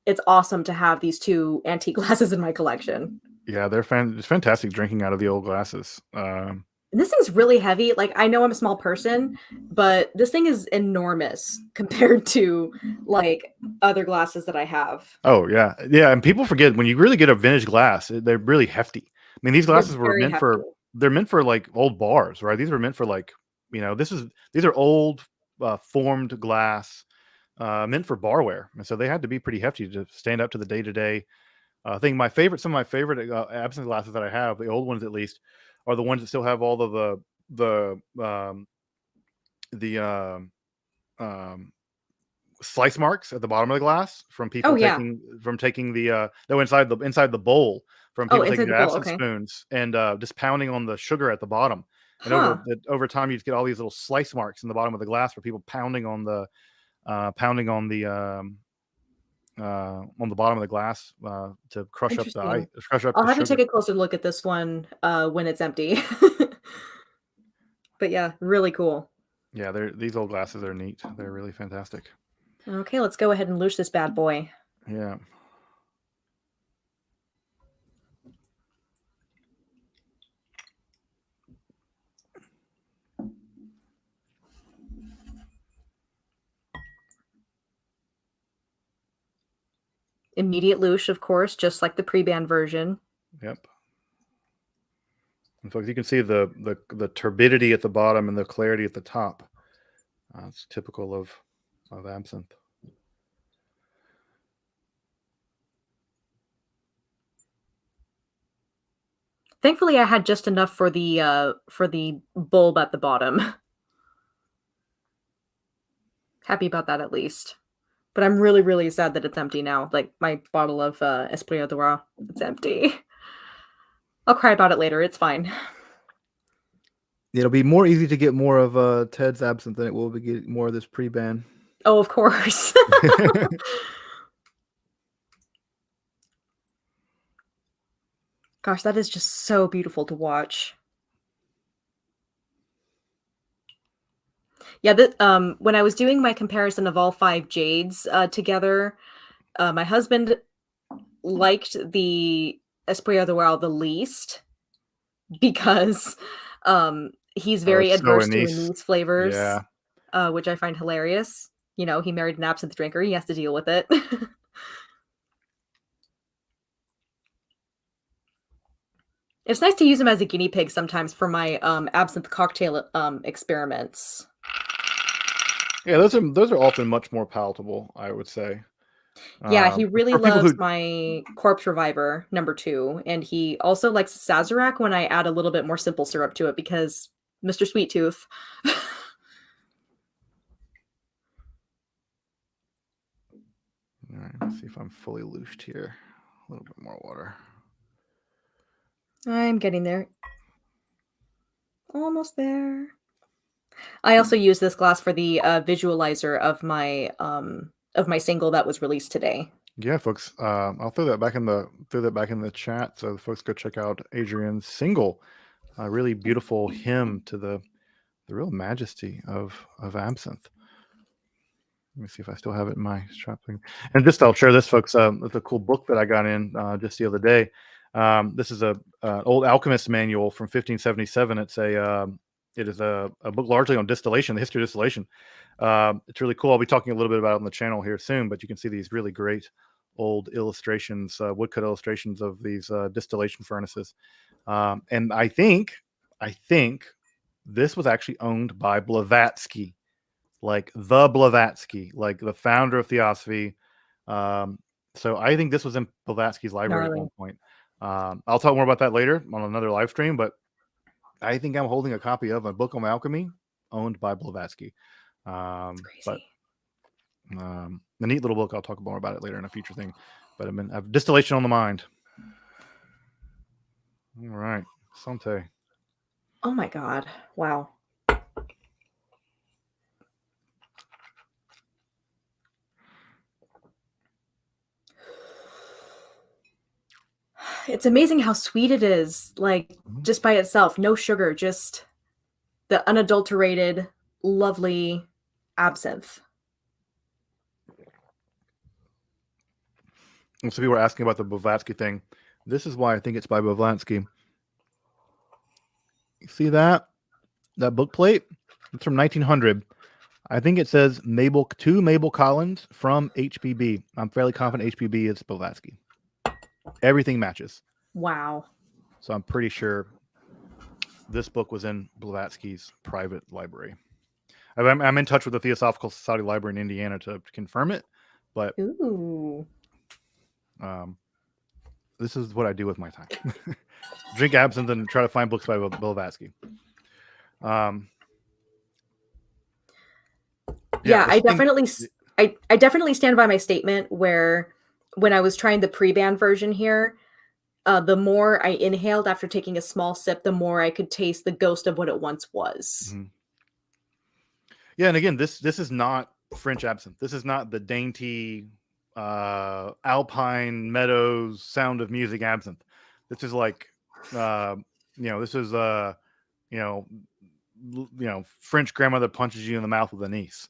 it's awesome to have these two antique glasses in my collection. yeah, it's fantastic drinking out of the old glasses. And this thing's really heavy. Like I know I'm a small person, but this thing is enormous compared to like other glasses that I have. Oh yeah, yeah, and people forget when you really get a vintage glass, they're really hefty. I mean, these They're glasses were very meant hefty. for they're meant for like old bars, right? These were meant for like these are old formed glass meant for barware, and so they had to be pretty hefty to stand up to the day to day. I think some of my favorite absinthe glasses that I have, the old ones at least, are the ones that still have all of the um, slice marks at the bottom of the glass from Oh people yeah. taking the no inside the bowl from Oh, people taking inside the their bowl. absinthe Okay. spoons and just pounding on the sugar at the bottom. And Huh. over time, you just get all these little slice marks in the bottom of the glass for people pounding on the bottom of the glass to Interesting. crush up I'll the have to sugar. take a closer look at this one when it's empty. But yeah, really cool. Yeah, these old glasses are neat. They're really fantastic. Okay, let's go ahead and loosh this bad boy. Yeah. Immediate loosh, of course, just like the pre-ban version. Yep. And folks, you can see the turbidity at the bottom and the clarity at the top. It's typical of absinthe. Thankfully, I had just enough for the bulb at the bottom. Happy about that at least. But I'm really, really sad that it's empty now. Like my bottle of Esprit Edouard, it's empty. I'll cry about it later. It's fine. It'll be more easy to get more of Ted's absinthe than it will be getting more of this pre-ban. Oh, of course. Gosh, that is just so beautiful to watch. Yeah, when I was doing my comparison of all 5 jades together, my husband liked the Esprit Edouard the least because he's very so adverse to anise. anise flavors, Yeah. Which I find hilarious. You know, he married an absinthe drinker. He has to deal with it. It's nice to use him as a guinea pig sometimes for my absinthe cocktail experiments. Yeah, those are often much more palatable, I would say. Yeah, he really For people loves who, my Corpse Reviver #2, and he also likes Sazerac when I add a little bit more simple syrup to it because Mr. Sweet Tooth. all right, let's see if I'm fully loosed here. A little bit more water. I'm getting there. Almost there. I also use this glass for the visualizer of my single that was released today. Yeah, folks. I'll throw that back in the chat, so folks go check out Adrian's single. A really beautiful hymn to the real majesty of absinthe. Let me see if I still have it in my strap thing. And just I'll share this, folks. It's a cool book that I got in just the other day. This is a old alchemist manual from 1577. It is a book largely on distillation, the history of distillation. It's really cool. I'll be talking a little bit about it on the channel here soon, but you can see these really great old illustrations, woodcut illustrations of these distillation furnaces. And I think this was actually owned by Blavatsky, like the Blavatsky, like the founder of Theosophy. So I think this was in Blavatsky's library at Gnarly. one point. I'll talk more about that later on another live stream, but I think I'm holding a copy of a book on alchemy owned by Blavatsky. Crazy. The neat little book. I'll talk more about it later in a future thing. But I have distillation on the mind. All right, Sante. Oh my god! Wow. It's amazing how sweet it is, like, just by itself, no sugar, just the unadulterated, lovely absinthe. And so people were asking about the Blavatsky thing. This is why I think it's by Blavatsky. You see that book plate? It's from 1900. I think it says Mabel Collins from HPB. I'm fairly confident HPB is Blavatsky. Everything matches. Wow. So I'm pretty sure this book was in Blavatsky's private library. I'm in touch with the Theosophical Society Library in Indiana to confirm it, but Ooh. This is what I do with my time. Drink absinthe and try to find books by Blavatsky. Yeah, I definitely stand by my statement where when I was trying the pre-ban version here, the more I inhaled after taking a small sip, the more I could taste the ghost of what it once was. Mm-hmm. Yeah, and again, this is not French absinthe. This is not the dainty Alpine Meadows Sound of Music absinthe. This is like, this is French grandmother punches you in the mouth with a niece.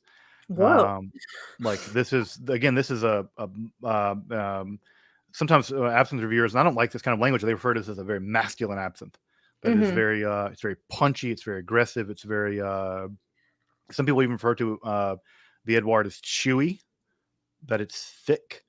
Whoa. Like this is a sometimes absinthe reviewers, and I don't like this kind of language. They refer to this as a very masculine absinthe. That is very it's very punchy. It's very aggressive. It's very some people even refer to the Edouard as chewy, that it's thick.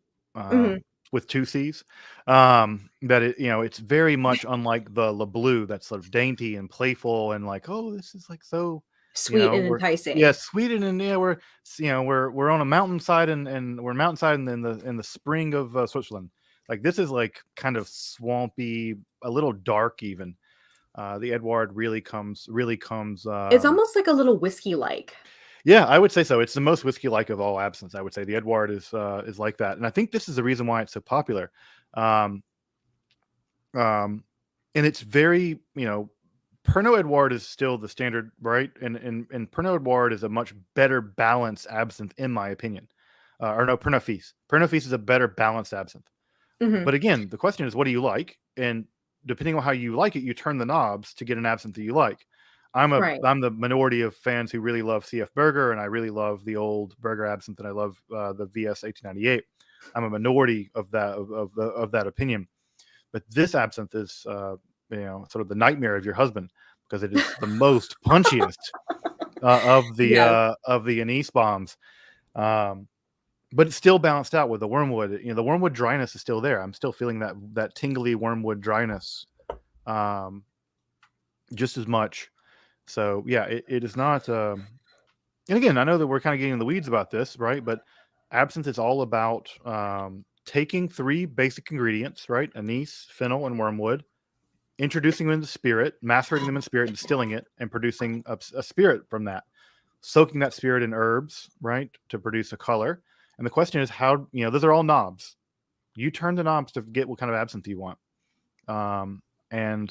with two C's. That it, it's very much unlike the Le Bleu that's sort of dainty and playful and like, oh, this is like so, Sweet and we're enticing. Sweden and we're on a mountainside and we're mountainside in the spring of Switzerland. Like this is like kind of swampy, a little dark even. The Edouard really comes. It's almost like a little whiskey-like. Yeah, I would say so. It's the most whiskey-like of all absinthes. I would say the Edouard is like that, and I think this is the reason why it's so popular. Um, and it's very, Pernod Edouard is still the standard, right? And Pernod Edouard is a much better balanced absinthe, in my opinion. Or no, Pernod Fils. Pernod Fils is a better balanced absinthe. Mhm. But again, the question is, what do you like? And depending on how you like it, you turn the knobs to get an absinthe that you like. I'm Right. the minority of fans who really love CF Burger, and I really love the old Burger absinthe, and I love the VS 1898. I'm a minority of that opinion. But this absinthe is, sort of the nightmare of your husband because it is the most punchiest Yes. of the anise bombs. But it's still balanced out with the wormwood. The wormwood dryness is still there. I'm still feeling that tingly wormwood dryness, just as much. So yeah, it is not. And again, I know that we're kind of getting in the weeds about this, right? But absinthe is all about taking three basic ingredients, right? Anise, fennel, and wormwood, introducing them into spirit, macerating them in spirit, and distilling it, and producing a spirit from that. Soaking that spirit in herbs, right, to produce a color. And the question is how, those are all knobs. You turn the knobs to get what kind of absinthe you want. And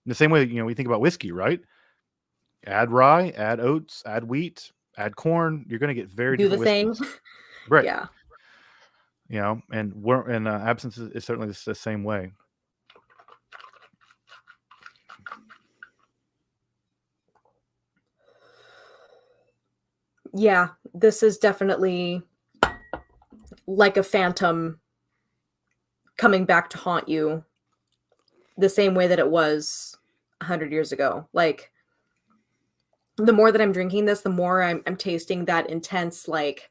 the same way, we think about whiskey, right? Add rye, add oats, add wheat, add corn. You're going to get very Do the different thing. whiskeys. Right. Yeah. And absinthe is certainly the same way. Yeah, this is definitely like a phantom coming back to haunt you the same way that it was 100 years ago. Like, the more that I'm drinking this, the more I'm tasting that intense, like,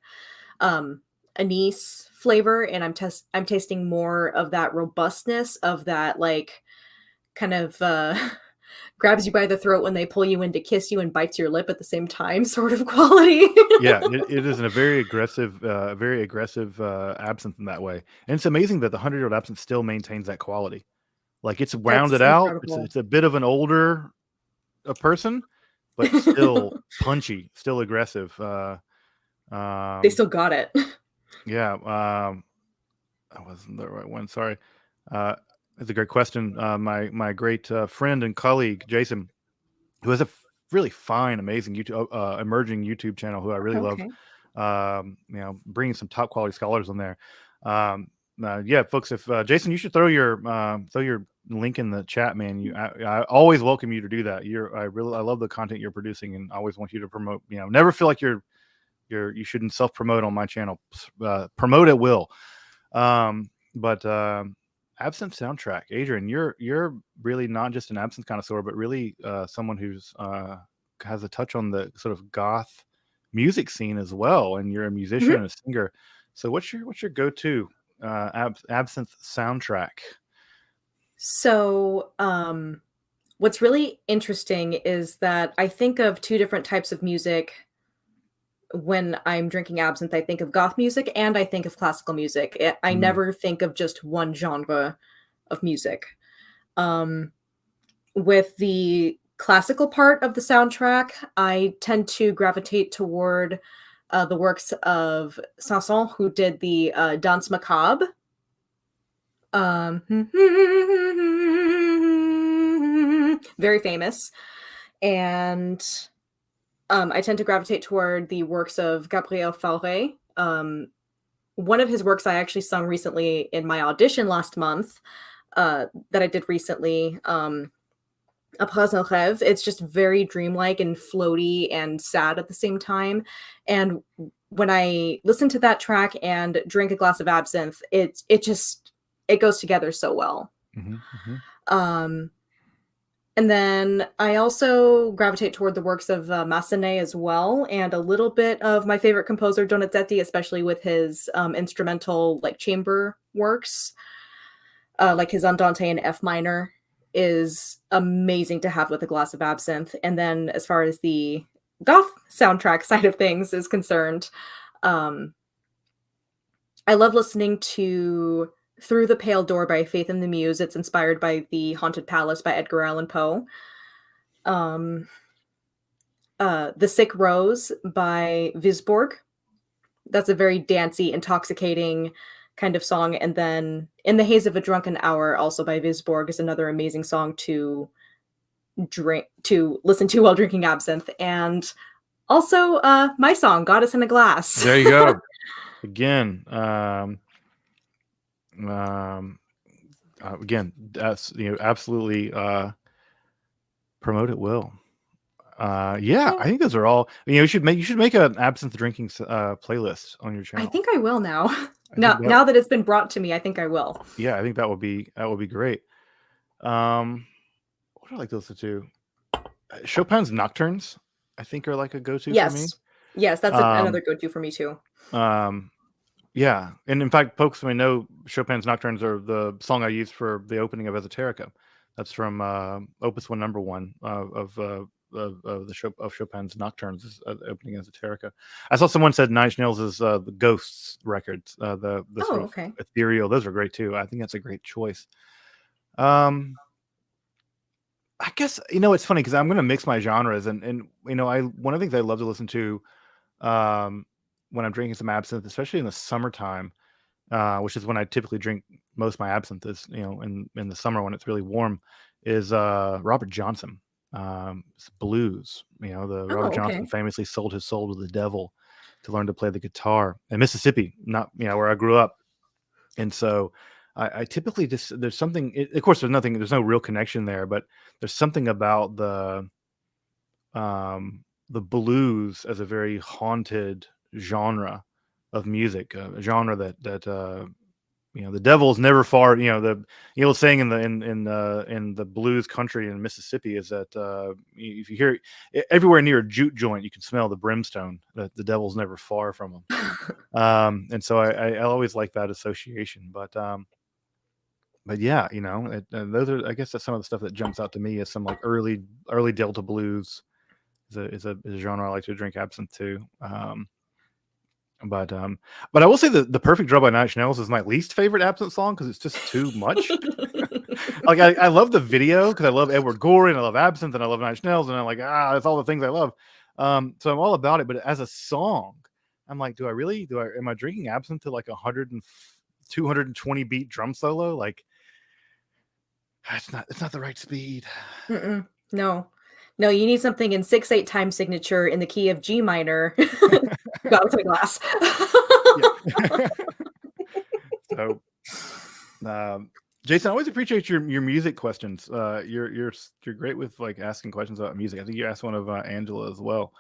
anise flavor, and I'm tasting more of that robustness of that, like, kind of, grabs you by the throat when they pull you in to kiss you and bites your lip at the same time sort of quality. Yeah, it is a very aggressive absinthe in that way. And it's amazing that the 100-year-old absinthe still maintains that quality. Like it's That's rounded out. incredible. It's a bit of an older person, but still punchy, still aggressive. They still got it. Yeah, that wasn't the right one. Sorry. It's a great question. My great friend and colleague Jason, who has a really fine, amazing YouTube, emerging YouTube channel, who I really love. Okay. Bringing some top quality scholars on there. Yeah, folks, if Jason, you should throw your link in the chat, man. I always welcome you to do that. I love the content you're producing, and I always want you to promote. Never feel like you shouldn't self promote on my channel. Promote at will. But absinthe soundtrack, Adrian, you're really not just an absinthe connoisseur, but really someone who's has a touch on the sort of goth music scene as well, and you're a musician Mhm. and a singer. So what's your go-to absinthe soundtrack? So, what's really interesting is that I think of 2 different types of music when I'm drinking absinthe. I think of goth music and I think of classical music. I Mm, never think of just one genre of music. Um, with the classical part of the soundtrack, I tend to gravitate toward, the works of Sanson, who did the, Danse Macabre. Um, very famous. And I tend to gravitate toward the works of Gabriel Fauré. One of his works I actually sung recently in my audition last month, that I did recently, Après un rêve. It's just very dreamlike and floaty and sad at the same time. And when I listen to that track and drink a glass of absinthe, it goes together so well. mhm, mhm. Um, And then I also gravitate toward the works of Massenet as well, and a little bit of my favorite composer Donizetti, especially with his instrumental like chamber works, like his Andante in F minor is amazing to have with a glass of absinthe. And then as far as the goth soundtrack side of things is concerned, um, I love listening to Through the Pale Door by Faith and the Muse. It's inspired by The Haunted Palace by Edgar Allan Poe. Um, The Sick Rose by Visborg. That's a very dancey, intoxicating kind of song. And then In the Haze of a Drunken Hour, also by Visborg, is another amazing song to listen to while drinking absinthe. And also my song, Goddess in a Glass. There you go. Again, again, that's absolutely promote it well. Yeah, I think those are all. You should make an absinthe drinking playlist on your I channel. think I will now. Now that it's been brought to me, I think I will. Yeah, I think that would be great. What do I like to listen to? Chopin's Nocturnes, I think, are like a go-to for me. Yes, that's another go-to for me too. Yeah, and in fact, folks may know Chopin's Nocturnes are the song I used for the opening of Esoterica. That's from Opus 1, Number 1 of Chopin's Nocturnes, opening Esoterica. I saw someone said Nine Inch Nails is the Ghosts records, the sort of ethereal. Those are great too. I think that's a great choice. I guess it's funny because I'm going to mix my genres, and one of the things I love to listen to when I'm drinking some absinthe, especially in the summertime, which is when I typically drink most of my absinthe, is in the summer when it's really warm, is Robert Johnson. It's blues. Robert Johnson famously sold his soul to the devil to learn to play the guitar in Mississippi, not where I grew up, and so. I typically just there's something. Of course, there's no real connection there, but there's something about the blues as a very haunted genre of music, a genre that the devil's never far. The saying in the blues country in Mississippi is that if you hear everywhere near a jute joint, you can smell the brimstone. That the devil's never far from them. And so I always like that association, but yeah, those are, I guess that's some of the stuff that jumps out to me as some like early Delta blues is a genre I like to drink absinthe to. But I will say the Perfect Drug by Nine Inch Nails is my least favorite absinthe song because it's just too much. Like I love the video because I love Edward Gorey and I love absinthe and I love Nine Inch Nails and I'm like, that's all the things I love. So I'm all about it. But as a song, I'm like, am I drinking absinthe to like 220 beat drum solo? Like, it's not the right speed. No, you need something in 6/8 time signature in the key of G minor. Got a glass. So, Jason, I always appreciate your music questions. You're great with like asking questions about music. I think you asked one of Angela as well.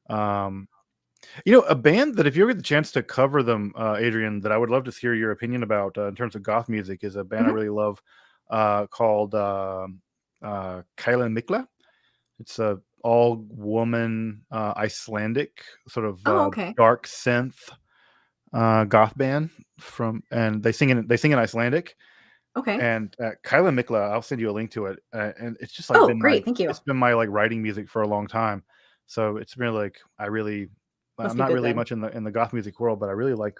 A band that if you ever get the chance to cover them, Adrian, that I would love to hear your opinion about in terms of goth music is a band I really love called Kyla Mikla. It's a all-woman Icelandic sort of dark synth goth band and they sing in Icelandic. Okay. And Kyla Mikla, I'll send you a link to it. And it's just like great, thank you. It's been my like writing music for a long time. So it's been like I'm not really much in the goth music world, but I really like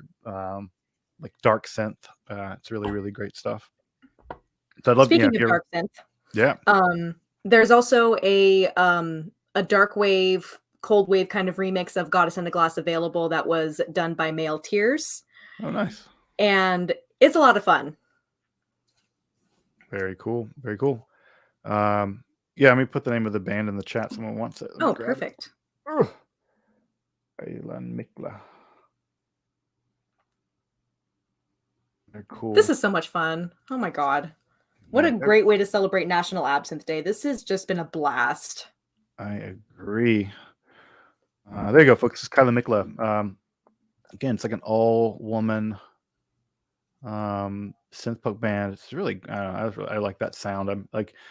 dark synth. It's really, really great stuff. So I'd love Speaking of dark synth. Yeah. There's also a dark wave, cold wave kind of remix of Goddess in the Glass available that was done by Male Tears. Oh, nice. And it's a lot of fun. Very cool. Very cool. Yeah, let me put the name of the band in the chat. Someone wants it. Oh, perfect. Mikla. Very cool. This is so much fun. Oh my God. What a great way to celebrate National Absinthe Day. This has just been a blast. I agree. There you go, folks. It's Kyla Mikla. Again, it's like an all-woman synth punk band. It's really, I like that sound. I've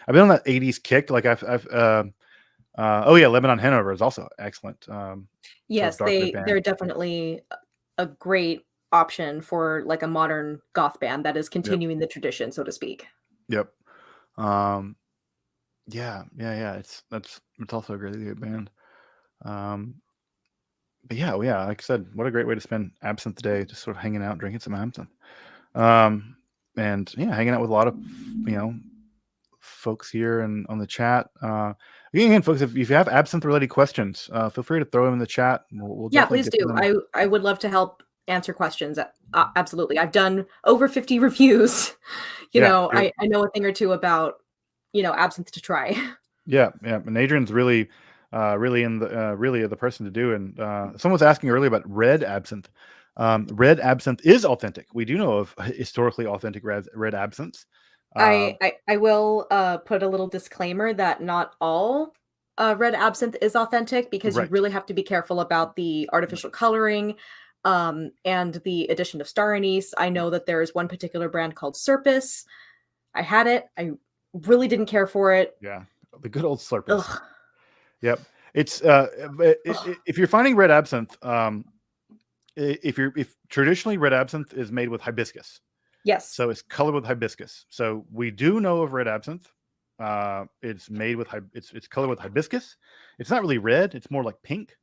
been on that '80s kick. Like oh yeah, Lebanon Hanover is also excellent. Sort of Yes, dark wave band. they're definitely a great option for like a modern goth band that is Yep. continuing the tradition, so to speak. Yep. Um, yeah. It's also a really good band. Um, but yeah, well, yeah, like I said, what a great way to spend Absinthe Day, just sort of hanging out, drinking some absinthe. Um, and yeah, hanging out with a lot of, you know, folks here and on the chat. Again, folks, if you have absinthe related questions, feel free to throw them in the chat. We'll Yeah, definitely please get to do. them. I would love to help answer questions. Absolutely. I've done over 50 reviews. Yeah, I know a thing or two about, absinthe to try. yeah. And Adrian's really, really the person to do. And someone was asking earlier about red absinthe. Red absinthe is authentic. We do know of historically authentic red absinthe. I will put a little disclaimer that not all red absinthe is authentic because you Right. really have to be careful about the artificial coloring and the addition of star anise. I know that there is one particular brand called Surface. I had it. I really didn't care for it. Yeah, the good old slurpus. Ugh. Yep. It's Ugh. if you're finding red absinthe, if traditionally red absinthe is made with hibiscus, Yes. so it's colored with hibiscus. So we do know of red absinthe. It's made with it's colored with hibiscus. It's not really red. It's more like pink.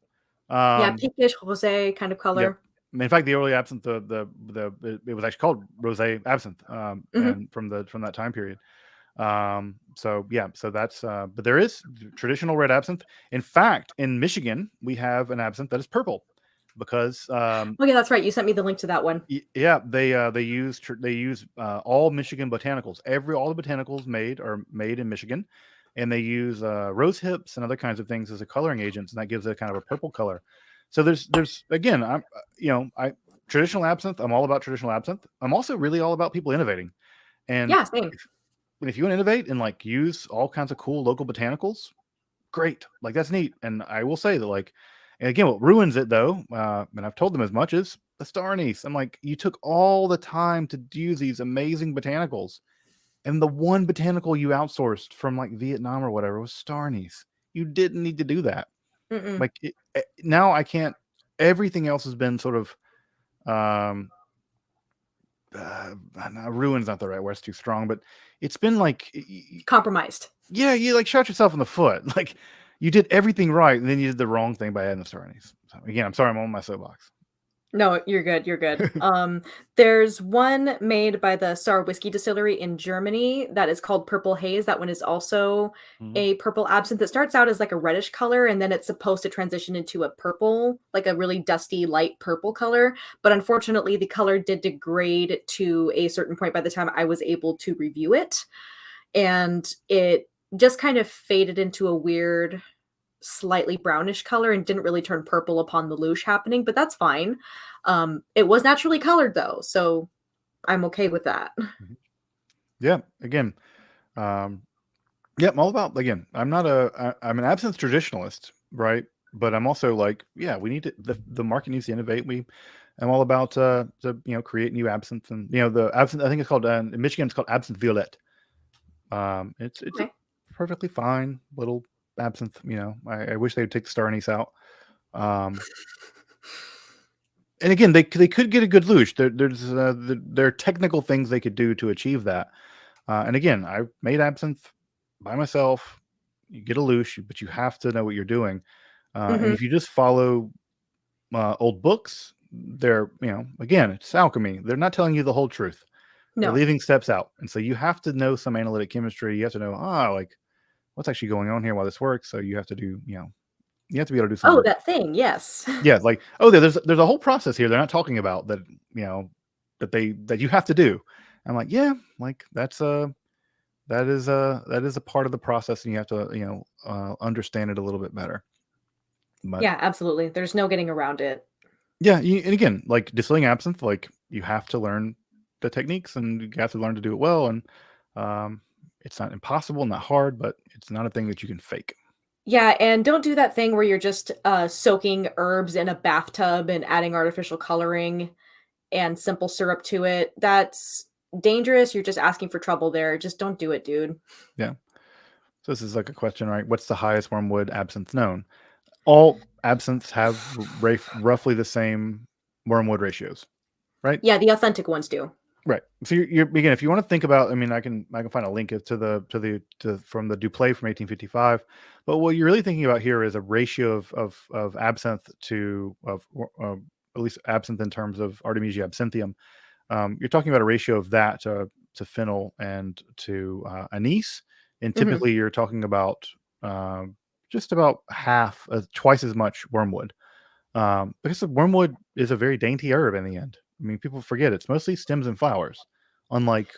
Yeah, Um, pinkish rosé kind of yep. color. In fact, the early absinthe, it was actually called rosé absinthe, Mhm. and from that time period. So yeah, so that's but there is traditional red absinthe. In fact, in Michigan, we have an absinthe that is purple because Oh yeah, that's right. You sent me the link to that one. yeah, they use all Michigan botanicals. All the botanicals made are made in Michigan, and they use rose hips and other kinds of things as a coloring agents, and that gives it a kind of a purple color. So there's again, I'm I traditional absinthe. I'm all about traditional absinthe. I'm also really all about people innovating. And Yeah, same. if you want to innovate and like use all kinds of cool local botanicals, great. Like that's neat. And I will say that like, and again, what ruins it though, and I've told them as much, is the star anise. I'm like, you took all the time to do these amazing botanicals, and the one botanical you outsourced from like Vietnam or whatever was star anise. You didn't need to do that. Mm-mm. Like now I can't. Everything else has been sort of um ruin's not the right word, it's too strong, but it's been like Compromised. yeah, you like shot yourself in the foot. Like you did everything right, and then you did the wrong thing by adding the star anise. So again, I'm sorry, I'm on my soapbox. No, you're good, you're good. There's one made by the Star Whiskey Distillery in Germany that is called Purple Haze. That one is also Mhm. a purple absinthe that starts out as like a reddish color, and then it's supposed to transition into a purple, like a really dusty, light purple color. But unfortunately, the color did degrade to a certain point by the time I was able to review it. And it just kind of faded into a weird slightly brownish color and didn't really turn purple upon the loosh happening, but that's fine. It was naturally colored though, so I'm okay with that. Mhm. Yeah, again, um, yeah, I'm all about again. I'm an absinthe traditionalist, right? But I'm also like, yeah, we need to the market needs to innovate. I'm all about the create new absinthe, and the absinthe. I think it's called in Michigan. It's called Absinthe Violette. It's a Okay. perfectly fine little absinthe. I wish they would take the star anise out. Um, and again, they could get a good luge. There are technical things they could do to achieve that. And again, I made absinthe by myself. You get a luge, but you have to know what you're doing. And Mhm. if you just follow old books, they're again, it's alchemy. They're not telling you the whole truth. They're No. leaving steps out, and so you have to know some analytic chemistry. You have to know like what's actually going on here while this works. So you have to do you have to be able to do some Oh, work. that thing, yes. Yeah, like, oh, there's a whole process here they're not talking about that, that you have to do. I'm like, yeah, like that is a part of the process, and you have to, understand it a little bit better. But Yeah, absolutely. There's no getting around it. yeah, and again, like distilling absinthe, like you have to learn the techniques and you have to learn to do it well. And it's not impossible, not hard, but it's not a thing that you can fake. Yeah, and don't do that thing where you're just, soaking herbs in a bathtub and adding artificial coloring and simple syrup to it. That's dangerous. You're just asking for trouble there. Just don't do it, dude. Yeah. So this is like a question, right? What's the highest wormwood absinthe known? All absinthes have roughly the same wormwood ratios, right? Yeah, the authentic ones do. Right. So you're again, if you want to think about, I mean, I can find a link to from the Duplay from 1855, but what you're really thinking about here is a ratio of absinthe to at least absinthe in terms of Artemisia absinthium. You're talking about a ratio of that to phenyl and to anise, and Hmm. typically you're talking about just about half, twice as much wormwood, because the wormwood is a very dainty herb in the end. I mean, people forget it's mostly stems and flowers, unlike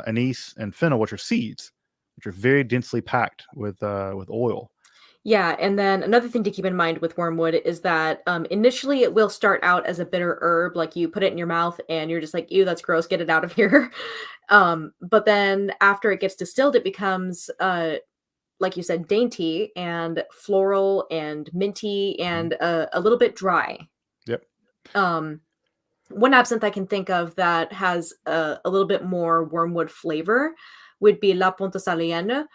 anise and fennel, which are seeds, which are very densely packed with oil. Yeah, and then another thing to keep in mind with wormwood is that initially it will start out as a bitter herb, like you put it in your mouth and you're just like, ew, that's gross, get it out of here. But then after it gets distilled, it becomes, like you said, dainty and floral and minty Mhm. and a little bit dry. Yep. Um, One absinthe I can think of that has a little bit more wormwood flavor would be La Pontosalienne.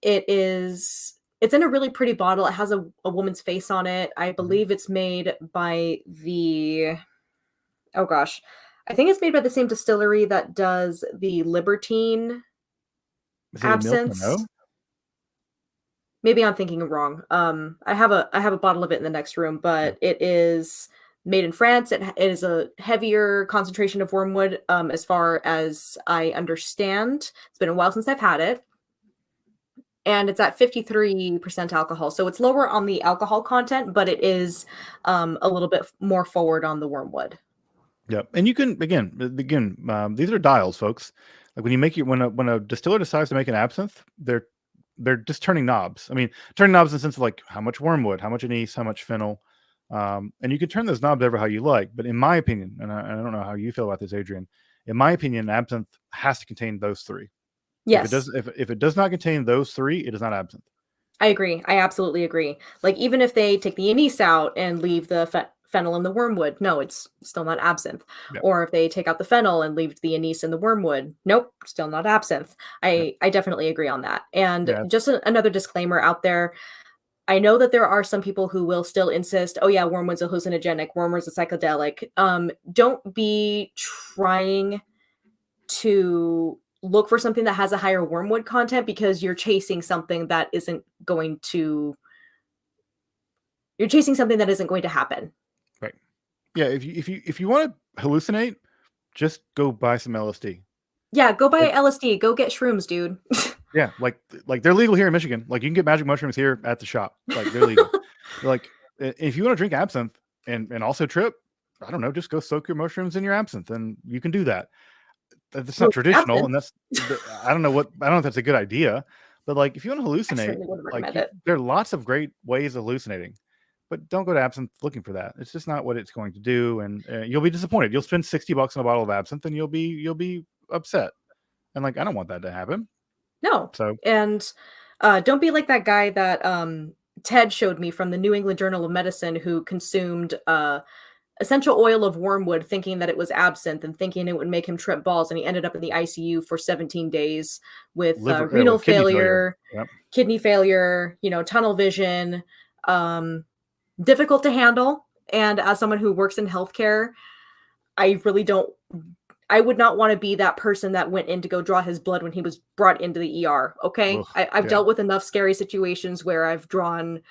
It's in a really pretty bottle. It has a woman's face on it. I Mhm. believe it's made by the oh gosh. I think it's made by the same distillery that does the Libertine Is it Emile absinthes. Pernod? Maybe I'm thinking wrong. I have a bottle of it in the next room, Yeah. but it is made in France. It is a heavier concentration of wormwood, as far as I understand. It's been a while since I've had it, and it's at 53% alcohol, so it's lower on the alcohol content, but it is a little bit more forward on the wormwood. Yep. And you can these are dials, folks. Like when you make it when a distiller decides to make an absinthe, they're just turning knobs. I mean, turning knobs in the sense of like how much wormwood, how much anise, how much fennel, and you can turn those knobs ever how you like. But in my opinion, and I don't know how you feel about this, Adrian. In my opinion, absinthe has to contain those three. Yes, If it does not contain those three, it is not absinthe. I agree. I absolutely agree. Like, even if they take the anise out and leave the fennel and the wormwood, no, it's still not absinthe. Yep. Or if they take out the fennel and leave the anise and the wormwood, nope, still not absinthe. Yep. I definitely agree on that. And Yeah. just another disclaimer out there, I know that there are some people who will still insist, "Oh yeah, wormwood's a hallucinogenic, wormwood's a psychedelic." Don't be trying to look for something that has a higher wormwood content because you're chasing something that isn't going to happen. Right. Yeah. If you want to hallucinate, just go buy some LSD. Yeah, go buy LSD, go get shrooms, dude. Yeah, like they're legal here in Michigan. Like you can get magic mushrooms here at the shop. Like they're legal. Like if you want to drink absinthe and also trip, I don't know, just go soak your mushrooms in your absinthe, and you can do that. That's not Well, traditional, absinthe, and I don't know I don't know if that's a good idea, but like if you want to I hallucinate, certainly wouldn't like recommend it. there are lots of great ways of hallucinating, but don't go to absinthe looking for that. It's just not what it's going to do, and you'll be disappointed. You'll spend $60 on a bottle of absinthe, and you'll be upset, and like I don't want that to happen. No, So and, don't be like that guy that, Ted showed me from the New England Journal of Medicine who consumed, essential oil of wormwood thinking that it was absinthe and thinking it would make him trip balls, and he ended up in the ICU for 17 days with, renal with kidney failure. failure, Yep. kidney failure, tunnel vision, um, difficult to handle, and as someone who works in healthcare, I really don't I would not wanna be that person that went in to go draw his blood when he was brought into the ER, okay? Ugh, I've yeah. dealt with enough scary situations where I've drawn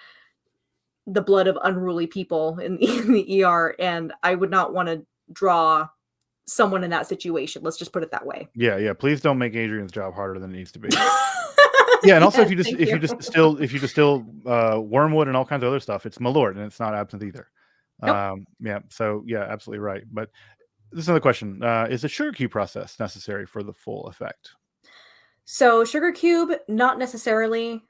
the blood of unruly people in in the ER, and I would not wanna draw someone in that situation, let's just put it that way. Yeah, yeah, please don't make Adrian's job harder than it needs to be. Yeah, and also Yes, thank you. if you distill, wormwood and all kinds of other stuff, it's Malort, and it's not absinthe either. Nope. Yeah, so, yeah, absolutely right, but this is another question, is the sugar cube process necessary for the full effect? So, sugar cube, not necessarily,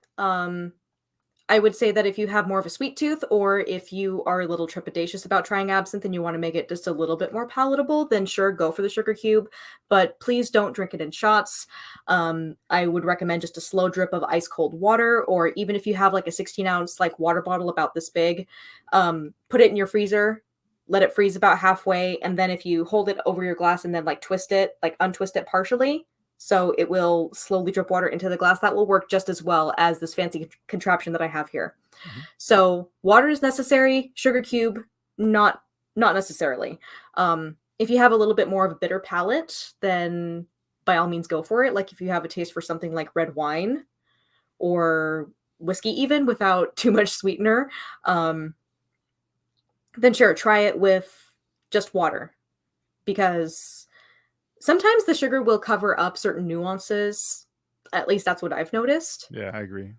I would say that if you have more of a sweet tooth or if you are a little trepidatious about trying absinthe and you want to make it just a little bit more palatable, then sure, go for the sugar cube. But please don't drink it in shots. I would recommend just a slow drip of ice cold water, or even if you have like a 16-ounce like water bottle about this big, put it in your freezer. let it freeze about halfway, and then if you hold it over your glass and then like twist it, like untwist it partially, so it will slowly drip water into the glass, that will work just as well as this fancy contraption that I have here. Mhm. So water is necessary, sugar cube, not necessarily. If you have a little bit more of a bitter palate, then by all means go for it. Like if you have a taste for something like red wine or whiskey, even without too much sweetener, then sure, try it with just water, because sometimes the sugar will cover up certain nuances. At least that's what I've noticed. Yeah, I agree.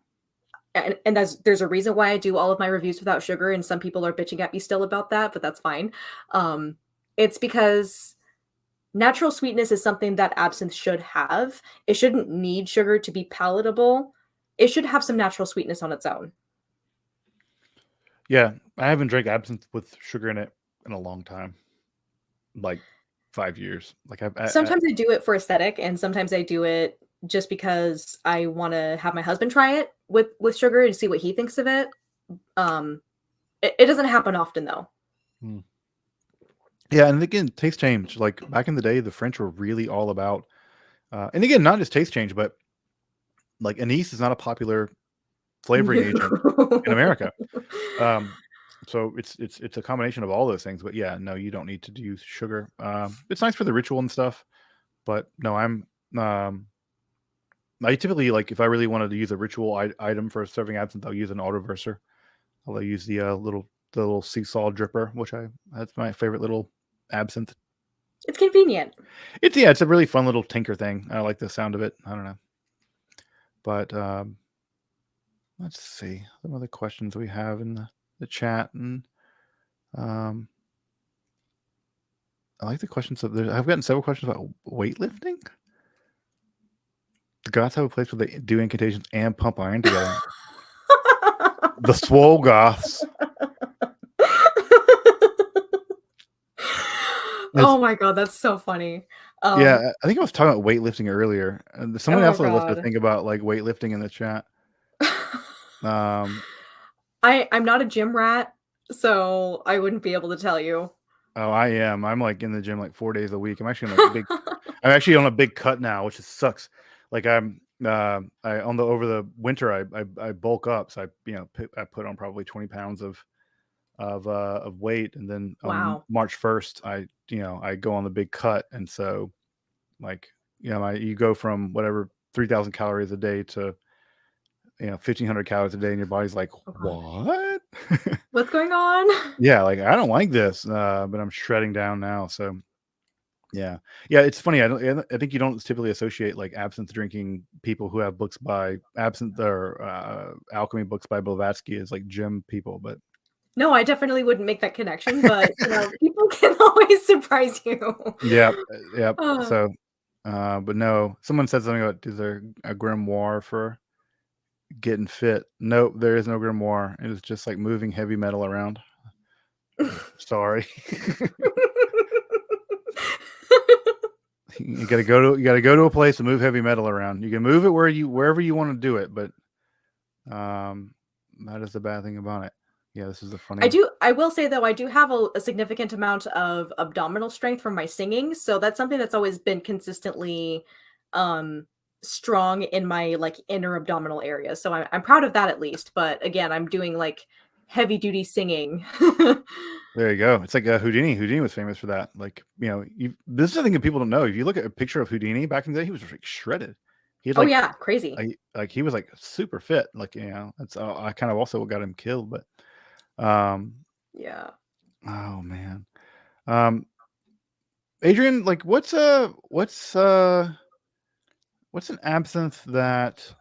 And there's a reason why I do all of my reviews without sugar, and some people are bitching at me still about that, but that's fine. It's because natural sweetness is something that absinthe should have. It shouldn't need sugar to be palatable. It should have some natural sweetness on its own. Yeah, I haven't drank absinthe with sugar in it in a long time, like 5 years. Like Sometimes I do it for aesthetic, and sometimes I do it just because I want to have my husband try it with sugar and see what he thinks of it. It doesn't happen often though. Hmm. Yeah, and again, taste change. Like back in the day, the French were really all about, and again, not just taste change, but like anise is not a popular flavoring agent in America. Um, so it's a combination of all those things. But yeah, no, you don't need to use sugar. It's nice for the ritual and stuff, but no, um, I typically like if I really wanted to use a ritual item for serving absinthe, I'll use an autoverser. I'll use the little seesaw dripper, which that's my favorite little absinthe. It's convenient. It's a really fun little tinker thing. I like the sound of it. I don't know, but let's see some other questions we have in the chat, and um, I like the questions. I've gotten several questions about weightlifting. The goths have a place where they do incantations and pump iron together. The swole goths. Oh my god, that's so funny. Yeah, I think I was talking about weightlifting earlier. And someone Oh else left to god. think about like weightlifting in the chat. Um, I'm not a gym rat, so I wouldn't be able to tell you. oh, I am. I'm like in the gym like 4 days a week. I'm actually on a big cut now, which sucks. Like I on the over the winter I bulk up, so I put on probably 20 pounds of weight, and then on Wow. March 1st I go on the big cut, and so like you go from whatever 3,000 calories a day to 1,500 calories a day, and your body's like, Oh god. what? What's going on? Yeah, like I don't like this, but I'm shredding down now. So yeah, yeah, it's funny. I think you don't typically associate like absinthe drinking people who have books by absinthe or alchemy books by Blavatsky as like gym people, but No, I definitely wouldn't make that connection, but, people can always surprise you. yeah, yep. Uh, So, but no, someone said something about is there a grimoire for getting fit? Nope, there is no grimoire. It is just like moving heavy metal around. Sorry. You gotta go to a place to move heavy metal around. You can move it wherever you want to do it, but that is the bad thing about it. Yeah, this is the funny. I will say though, I do have a significant amount of abdominal strength from my singing, so that's something that's always been consistently, um, strong in my, like, inner abdominal area, so I'm proud of that at least, but again, I'm doing, like, heavy duty singing. There you go. It's like Houdini. Houdini was famous for that. Like this is the thing that people don't know. If you look at a picture of Houdini back in the day, he was like shredded. He had Oh, yeah, crazy. like he was like super fit. Like that's I kind of also what got him killed. But um, Yeah. oh man, um, Adrian, like what's an absinthe that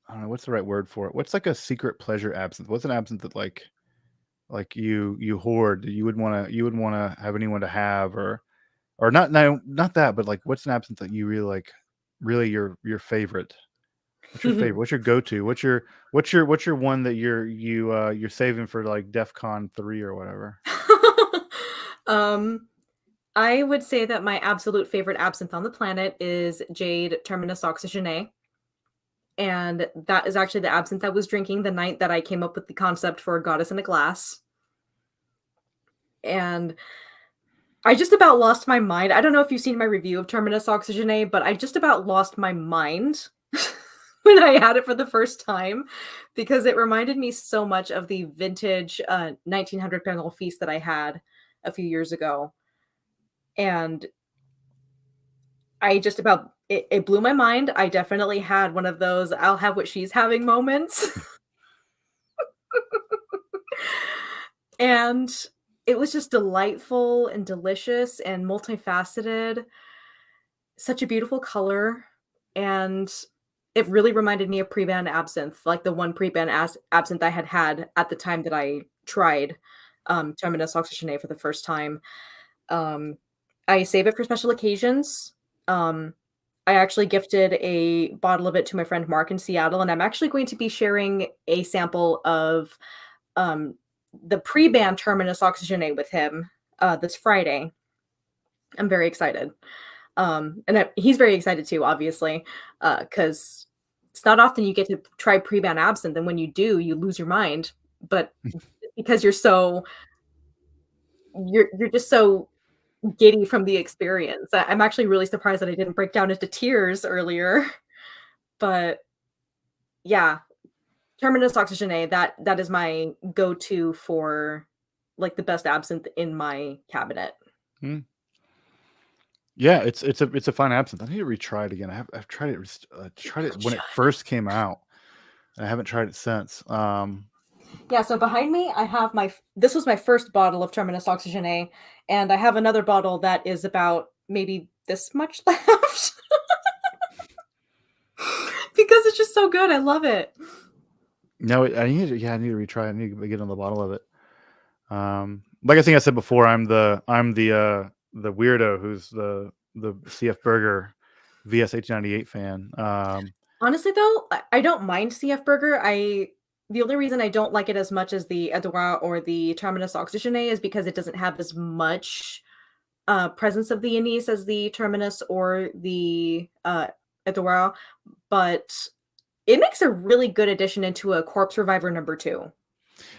I don't know what's the right word for it? What's like a secret pleasure absinthe? What's an absinthe that like you hoard that you wouldn't want to have anyone to have, or not, no, not that, but like what's an absinthe that you really like, really your favorite? What's your favorite? What's your go-to? What's your one that you're saving for like DEF CON 3 or whatever? Um, I would say that my absolute favorite absinthe on the planet is Jade Terminus Oxygenae, and that is actually the absinthe I was drinking the night that I came up with the concept for a Goddess in a Glass. and I just about lost my mind. I don't know if you've seen my review of Terminus Oxygenae, but I just about lost my mind when I had it for the first time because it reminded me so much of the vintage 1900 Pernod Feast that I had a few years ago. And I just about it blew my mind. I definitely had one of those I'll have what she's having moments. And it was just delightful and delicious and multifaceted. Such a beautiful color, and it really reminded me of pre-ban absinthe, like the one pre-ban absinthe I had at the time that I tried, Terminus Oxygenae for the first time. Um, I save it for special occasions. Um, I actually gifted a bottle of it to my friend Mark in Seattle, and I'm actually going to be sharing a sample of, um, the pre-ban Terminus Oxygenae with him, this Friday. I'm very excited. He's very excited too, obviously, because it's not often you get to try pre-ban absinthe, and when you do, you lose your mind. But because you're just so giddy from the experience. I'm actually really surprised that I didn't break down into tears earlier. But yeah, Terminus Oxygenae, that is my go-to for like the best absinthe in my cabinet. Mm. Yeah, it's a fine absinthe. I need to retry it again. I've tried it You tried it really when it should. first came out, and I haven't tried it since. Yeah, so behind me, I have this was my first bottle of Terminus Oxygenae, and I have another bottle that is about maybe this much left because it's just so good. I love it. No, I need to retry it. I need to get on the bottle of it. Like I think I said before, I'm the weirdo who's the CF Burger VS 1898 fan. Honestly, though, I don't mind CF Burger. The only reason I don't like it as much as the Edouard or the Terminus Oxygenae is because it doesn't have as much presence of the anise as the Terminus or the Edouard, but it makes a really good addition into a Corpse Reviver #2.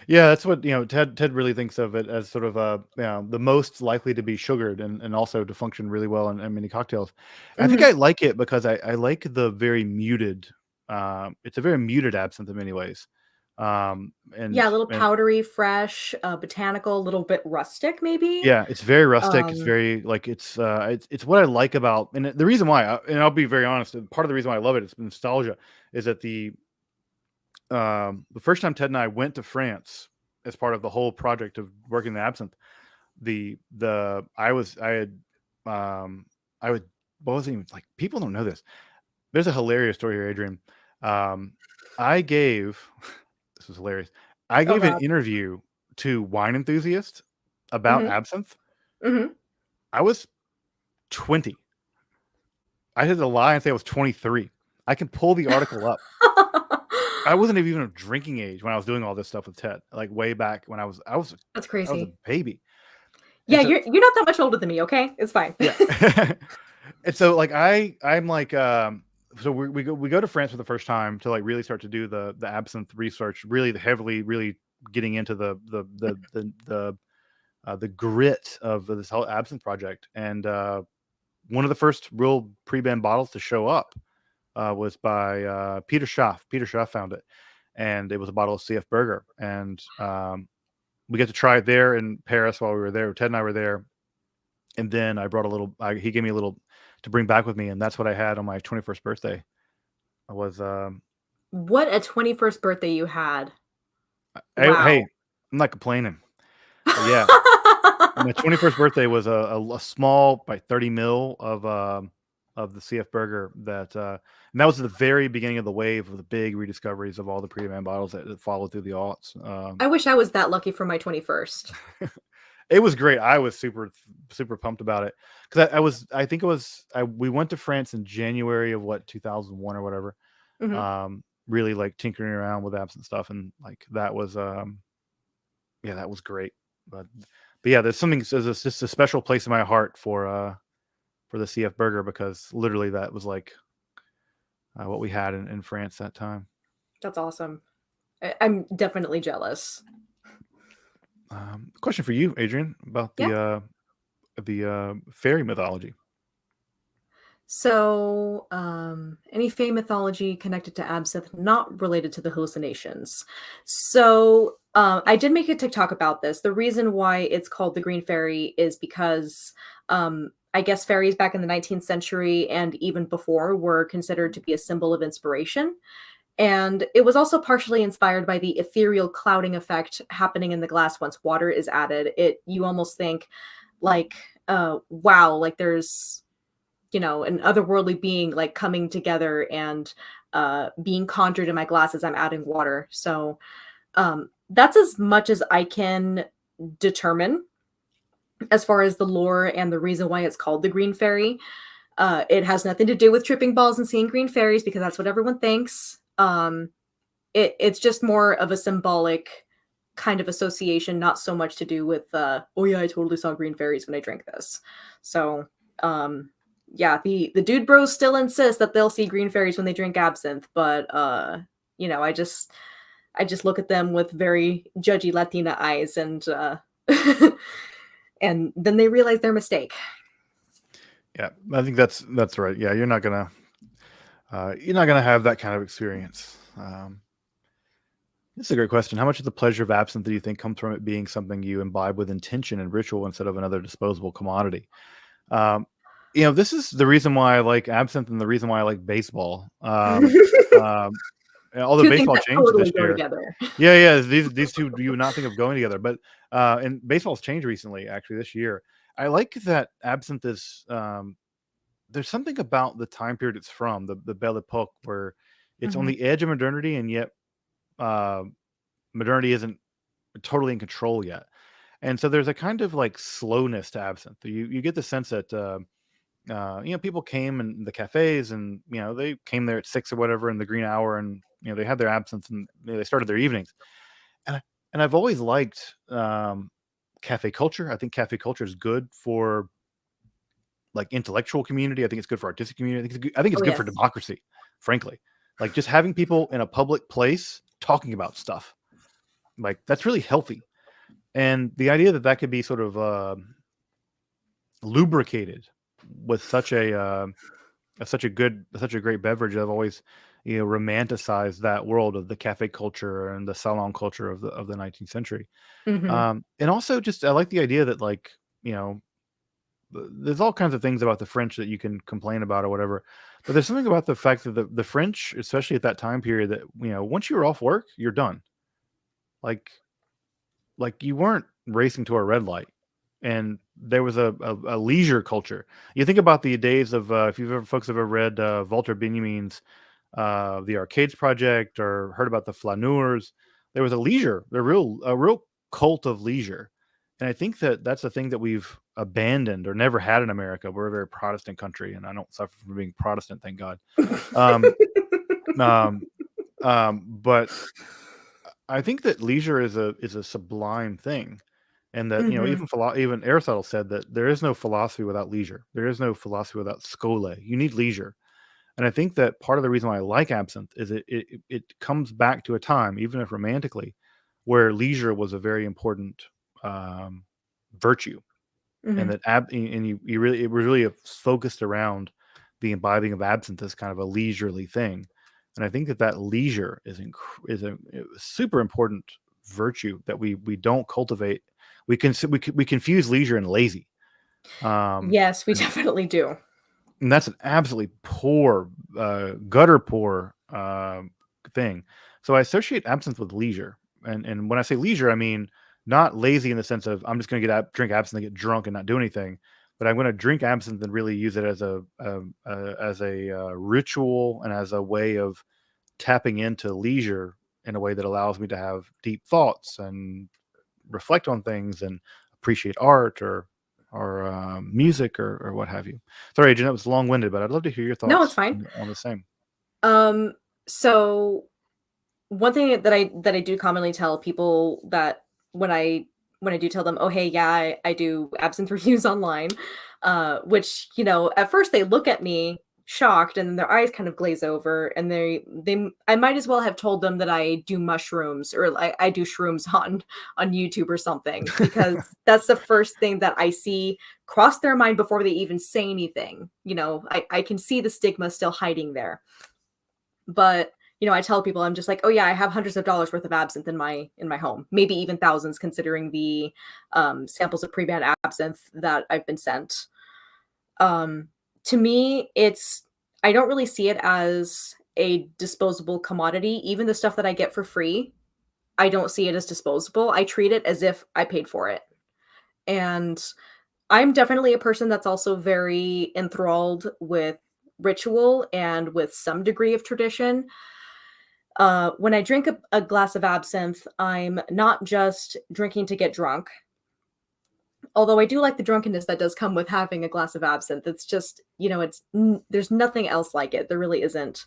Yeah, that's what Ted really thinks of it as sort of the most likely to be sugared and also to function really well in many cocktails. I think I Mhm. like it because I like the very muted. It's a very muted absinthe in many ways, Yeah, a little and powdery, fresh, botanical, a little bit rustic, maybe? yeah, it's very rustic. It's Um very like it's what I like about, and the reason why, and I'll be very honest, part of the reason why I love it is nostalgia. Is that the first time Ted and I went to France as part of the whole project of working the absinthe, the I had I would what wasn't even like people don't know this. There's a hilarious story here, Adrian. Um, I gave this was hilarious. I Oh gave an god. interview to Wine Enthusiast about Mhm, absinthe. mhm. I was 20. I had to lie and say I was 23. I can pull the article up. I wasn't even of drinking age when I was doing all this stuff with Ted, like way back when That's I was a crazy. baby. And Yeah, so you're not that much older than me, okay? It's fine. yeah. And so like I'm like so we go to France for the first time to like really start to do the absinthe research, really heavily, really getting into the grit of this whole absinthe project. And one of the first real pre-ban bottles to show up was by Peter Schaff. Peter Schaff found it, and it was a bottle of CF Burger. And we get to try it there in Paris while we were there. Ted and I were there, and then I brought a little. He gave me a little to bring back with me, and that's what I had on my 21st birthday. I was, What a 21st birthday you had. hey, Wow. I'm not complaining. Yeah, my 21st birthday was a small by 30 mil of the CF Burger and that was the very beginning of the wave of the big rediscoveries of all the pre-man bottles that followed through the aughts. I wish I was that lucky for my 21st. It was great. I was super pumped about it because I think it was we went to France in January of 2001 or whatever. Mhm. Really like tinkering around with apps and stuff, and like that was yeah, that was great. But yeah, there's just a special place in my heart for the CF Burger because literally that was like what we had in France that time. That's awesome. I'm definitely jealous. Question for you, Adrian, about Yeah. the fairy mythology. So, any fey mythology connected to absinthe, not related to the hallucinations. So, I did make a TikTok about this. The reason why it's called the Green Fairy is because I guess fairies back in the 19th century and even before were considered to be a symbol of inspiration. And it was also partially inspired by the ethereal clouding effect happening in the glass once water is added. You almost think like, wow, like there's an otherworldly being like coming together and being conjured in my glass as I'm adding water. So that's as much as I can determine as far as the lore and the reason why it's called the Green Fairy. It has nothing to do with tripping balls and seeing green fairies because that's what everyone thinks. It's just more of a symbolic kind of association, not so much to do with oh yeah, I totally saw green fairies when I drank this. So yeah, the dude bros still insist that they'll see green fairies when they drink absinthe, but I just look at them with very judgy Latina eyes and and then they realize their mistake. Yeah, I think that's right. Yeah, you're not gonna have that kind of experience. This is a great question. How much of the pleasure of absinthe do you think comes from it being something you imbibe with intention and ritual instead of another disposable commodity? Um, this is the reason why I like absinthe and the reason why I like baseball. Um, although Two things baseball that changed this totally go year. together. Yeah, yeah. These two you would not think of going together, but and baseball's changed recently, actually this year. I like that absinthe is. There's something about the time period it's from, the Belle Epoque, where it's on Mhm. the edge of modernity, and yet uh, modernity isn't totally in control yet. And so there's a kind of like slowness to absinthe. You get the sense that people came in the cafes, and they came there at 6 or whatever in the green hour, and they had their absinthe, and they started their evenings. And I've always liked cafe culture. I think cafe culture is good for like intellectual community. I think it's good for artistic community. I think it's Oh good for yes. democracy, frankly. Like just having people in a public place talking about stuff, like that's really healthy. And the idea that that could be sort of lubricated with such a great beverage. I've always romanticized that world of the cafe culture and the salon culture of the 19th century. Mhm. And also just I like the idea that like there's all kinds of things about the French that you can complain about or whatever, but there's something about the fact that the French, especially at that time period, that once you were off work, you're done. Like you weren't racing to a red light, and there was a leisure culture. You think about the days of if you've ever folks have ever read Walter Benjamin's the Arcades Project or heard about the Flaneurs. There was a real cult of leisure, and I think that that's a thing that we've abandoned or never had in America. We're a very Protestant country, and I don't suffer from being Protestant, thank God. Um, um, but I think that leisure is a sublime thing, and that Mhm. even Aristotle said that there is no philosophy without leisure. There is no philosophy without schole. You need leisure. And I think that part of the reason why I like absinthe is it comes back to a time, even if romantically, where leisure was a very important um, virtue, and Mhm. that you really it was really focused around the imbibing of absinthe as kind of a leisurely thing. And I think that that leisure is a super important virtue that we don't cultivate. We confuse leisure and lazy. Um, Yes, we definitely do. and that's an absolutely poor, gutter poor thing. So I associate absinthe with leisure, and when I say leisure, I mean not lazy in the sense of I'm just going to drink absinthe and get drunk and not do anything, but I'm going to drink absinthe and really use it as a ritual and as a way of tapping into leisure in a way that allows me to have deep thoughts and reflect on things and appreciate art or music or what have you. Sorry, Agent, that was long winded, but I'd love to hear your No, it's thoughts fine. on the same. Um, so one thing that I do commonly tell people that when I when I do tell them, "Oh, hey, yeah, I do absinthe reviews online," which, at first they look at me shocked, and their eyes kind of glaze over, and I might as well have told them that I do mushrooms, or I do shrooms on YouTube or something, because that's the first thing that I see cross their mind before they even say anything. I can see the stigma still hiding there. But I tell people, I'm just like, oh yeah, I have hundreds of dollars worth of absinthe in my home, maybe even thousands, considering the samples of pre-banned absinthe that I've been sent. To me, I don't really see it as a disposable commodity. Even the stuff that I get for free, I don't see it as disposable. I treat it as if I paid for it. And I'm definitely a person that's also very enthralled with ritual and with some degree of tradition. When I drink a glass of absinthe, I'm not just drinking to get drunk. Although I do like the drunkenness that does come with having a glass of absinthe. It's just, there's nothing else like it. There really isn't.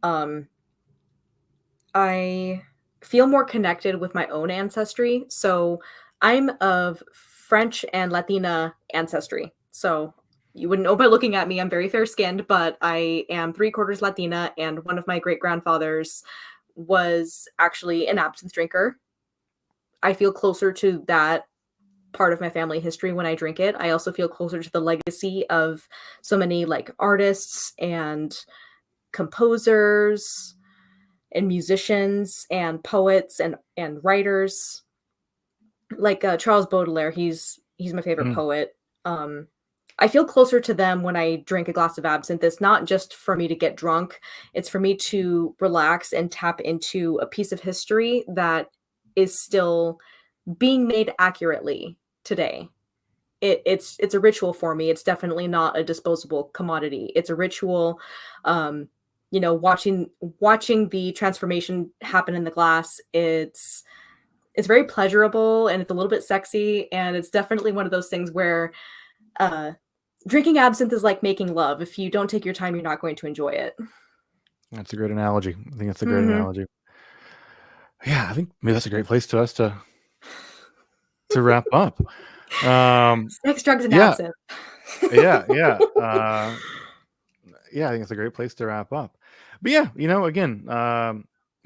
Um, I feel more connected with my own ancestry. So I'm of French and Latina ancestry. So you wouldn't know by looking at me. I'm very fair skinned, but I am 3/4 Latina, and one of my great grandfathers was actually an absinthe drinker. I feel closer to that part of my family history when I drink it. I also feel closer to the legacy of so many like artists and composers and musicians and poets and writers, like Charles Baudelaire. He's my favorite Mm. poet. I feel closer to them when I drink a glass of absinthe. It's not just for me to get drunk, it's for me to relax and tap into a piece of history that is still being made accurately today. It's a ritual for me. It's definitely not a disposable commodity. It's a ritual. Watching the transformation happen in the glass, it's very pleasurable, and it's a little bit sexy, and it's definitely one of those things where uh drinking absinthe is like making love. If you don't take your time, you're not going to enjoy it. That's a great analogy. I think that's a great Mhm. analogy. Yeah, I think maybe that's a great place to us to wrap up. Sex, drugs, and Yeah, absinthe. yeah. Yeah, I think it's a great place to wrap up. But yeah, again,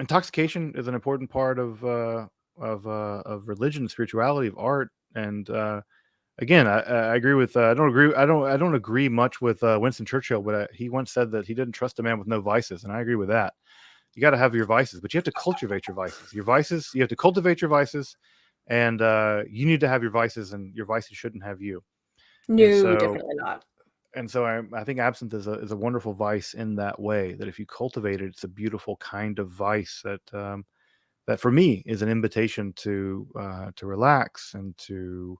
intoxication is an important part of religion, spirituality, of art, and again, I agree with. I don't agree. I don't agree much with Winston Churchill, but he once said that he didn't trust a man with no vices, and I agree with that. You got to have your vices, but you have to cultivate your vices. Your vices, you have to cultivate your vices, and you need to have your vices, and your vices shouldn't have you. And No, so, definitely not. I think absinthe is a wonderful vice in that way. That if you cultivate it, it's a beautiful kind of vice that for me is an invitation to relax and to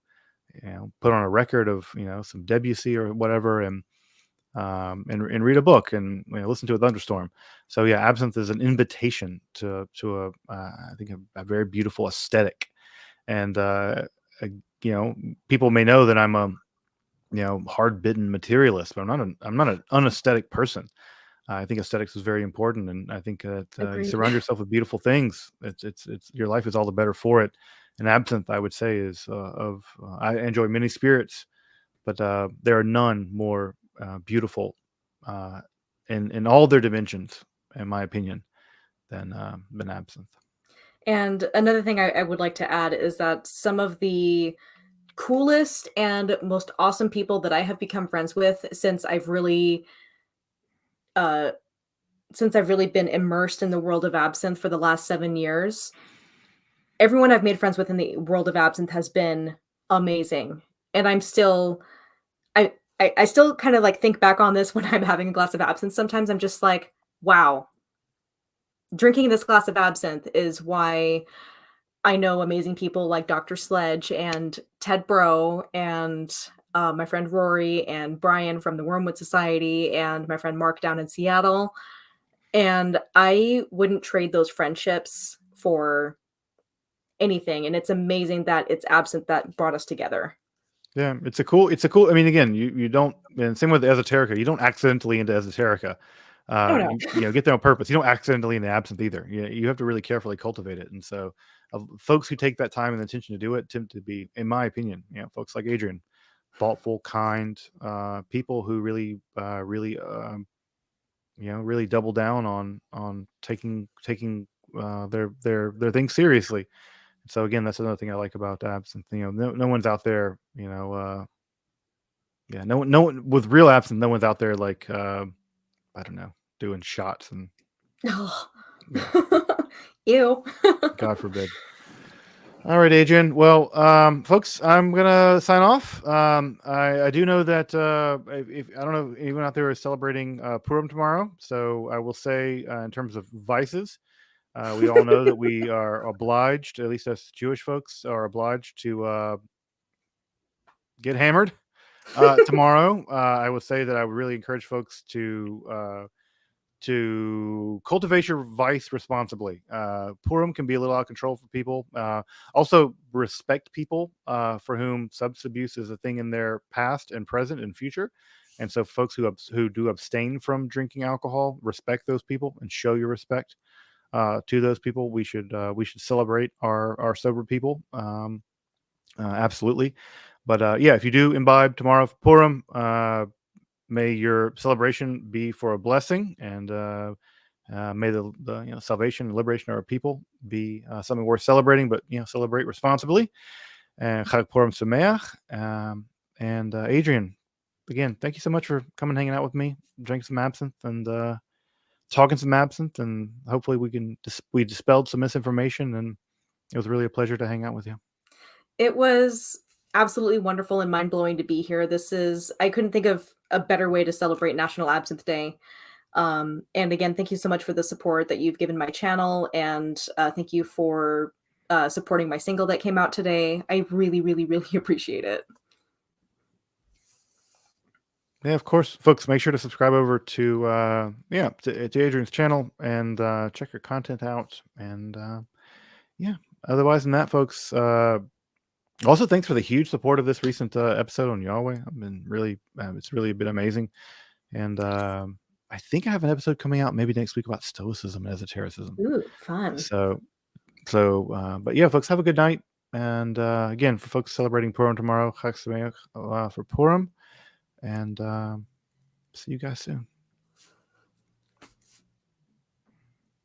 put on a record of some Debussy or whatever, and read a book and listen to a thunderstorm. So yeah, absinthe is an invitation to I think a very beautiful aesthetic, and uh, people may know that I'm a hard bitten materialist, but I'm not an unaesthetic person. I think aesthetics is very important, and I think that you Agreed. surround yourself with beautiful things. It's your life is all the better for it. And absinthe, I would say, is I enjoy many spirits, but there are none more beautiful uh, in all their dimensions, in my opinion, than absinthe. And another thing I would like to add is that some of the coolest and most awesome people that I have become friends with uh since I've really been immersed in the world of absinthe for the last 7 years, everyone I've made friends with in the world of absinthe has been amazing. And I I still kind of like think back on this when I'm having a glass of absinthe. Sometimes I'm just like, wow, drinking this glass of absinthe is why I know amazing people like Dr. Sledge and Ted Breaux and my friend Rory and Brian from the Wormwood Society and my friend Mark down in Seattle. And I wouldn't trade those friendships for anything. And it's amazing that it's absinthe that brought us together. Yeah, it's a cool. I mean, again, you don't, and same with esoterica. You don't accidentally into esoterica. Oh no, Get there on purpose. You don't accidentally into absinthe either. You have to really carefully cultivate it. And so, folks who take that time and attention to do it tend to be, in my opinion, folks like Adrian, thoughtful, kind people who really, really. really double down on taking their things seriously. So again, that's another thing I like about absinthe. No one's out there, yeah, no one with real absinthe. No one's out there like I don't know, doing shots and Ugh. yeah, Ew. God forbid. All right, Adrian. Well, folks, I'm gonna sign off. I do know that if I don't know if anyone out there is celebrating Purim tomorrow, so I will say in terms of vices, we all know that we are obliged, at least us Jewish folks, are obliged to get hammered tomorrow. I will say that I would really encourage folks to cultivate your vice responsibly. Purim can be a little out of control for people. Also, respect people for whom substance abuse is a thing in their past and present and future. And so, folks who do abstain from drinking alcohol, respect those people and show your respect to those people. We should celebrate our sober people. Absolutely. But yeah, if you do imbibe tomorrow for Purim, may your celebration be for a blessing, and may the salvation and liberation of our people be something worth celebrating. But celebrate responsibly. And Chag Purim Sameach. And Adrian, again, thank you so much for coming, hanging out with me, drinking some absinthe, and talking some absinthe. And hopefully we dispelled some misinformation. And it was really a pleasure to hang out with you. It was absolutely wonderful and mind-blowing to be here. I couldn't think of a better way to celebrate National Absinthe Day. And again, thank you so much for the support that you've given my channel, and thank you for supporting my single that came out today. I really, really, really appreciate it. Yeah, of course, folks. Make sure to subscribe over to to Adrian's channel and check her content out. And yeah, otherwise than that, folks. Also, thanks for the huge support of this recent episode on Yahweh. I've been really, it's really been amazing. And I think I have an episode coming out maybe next week about Stoicism and esotericism. Ooh, fun. But yeah, folks, have a good night. And again, for folks celebrating Purim tomorrow, Chag Sameach for Purim. And see you guys soon.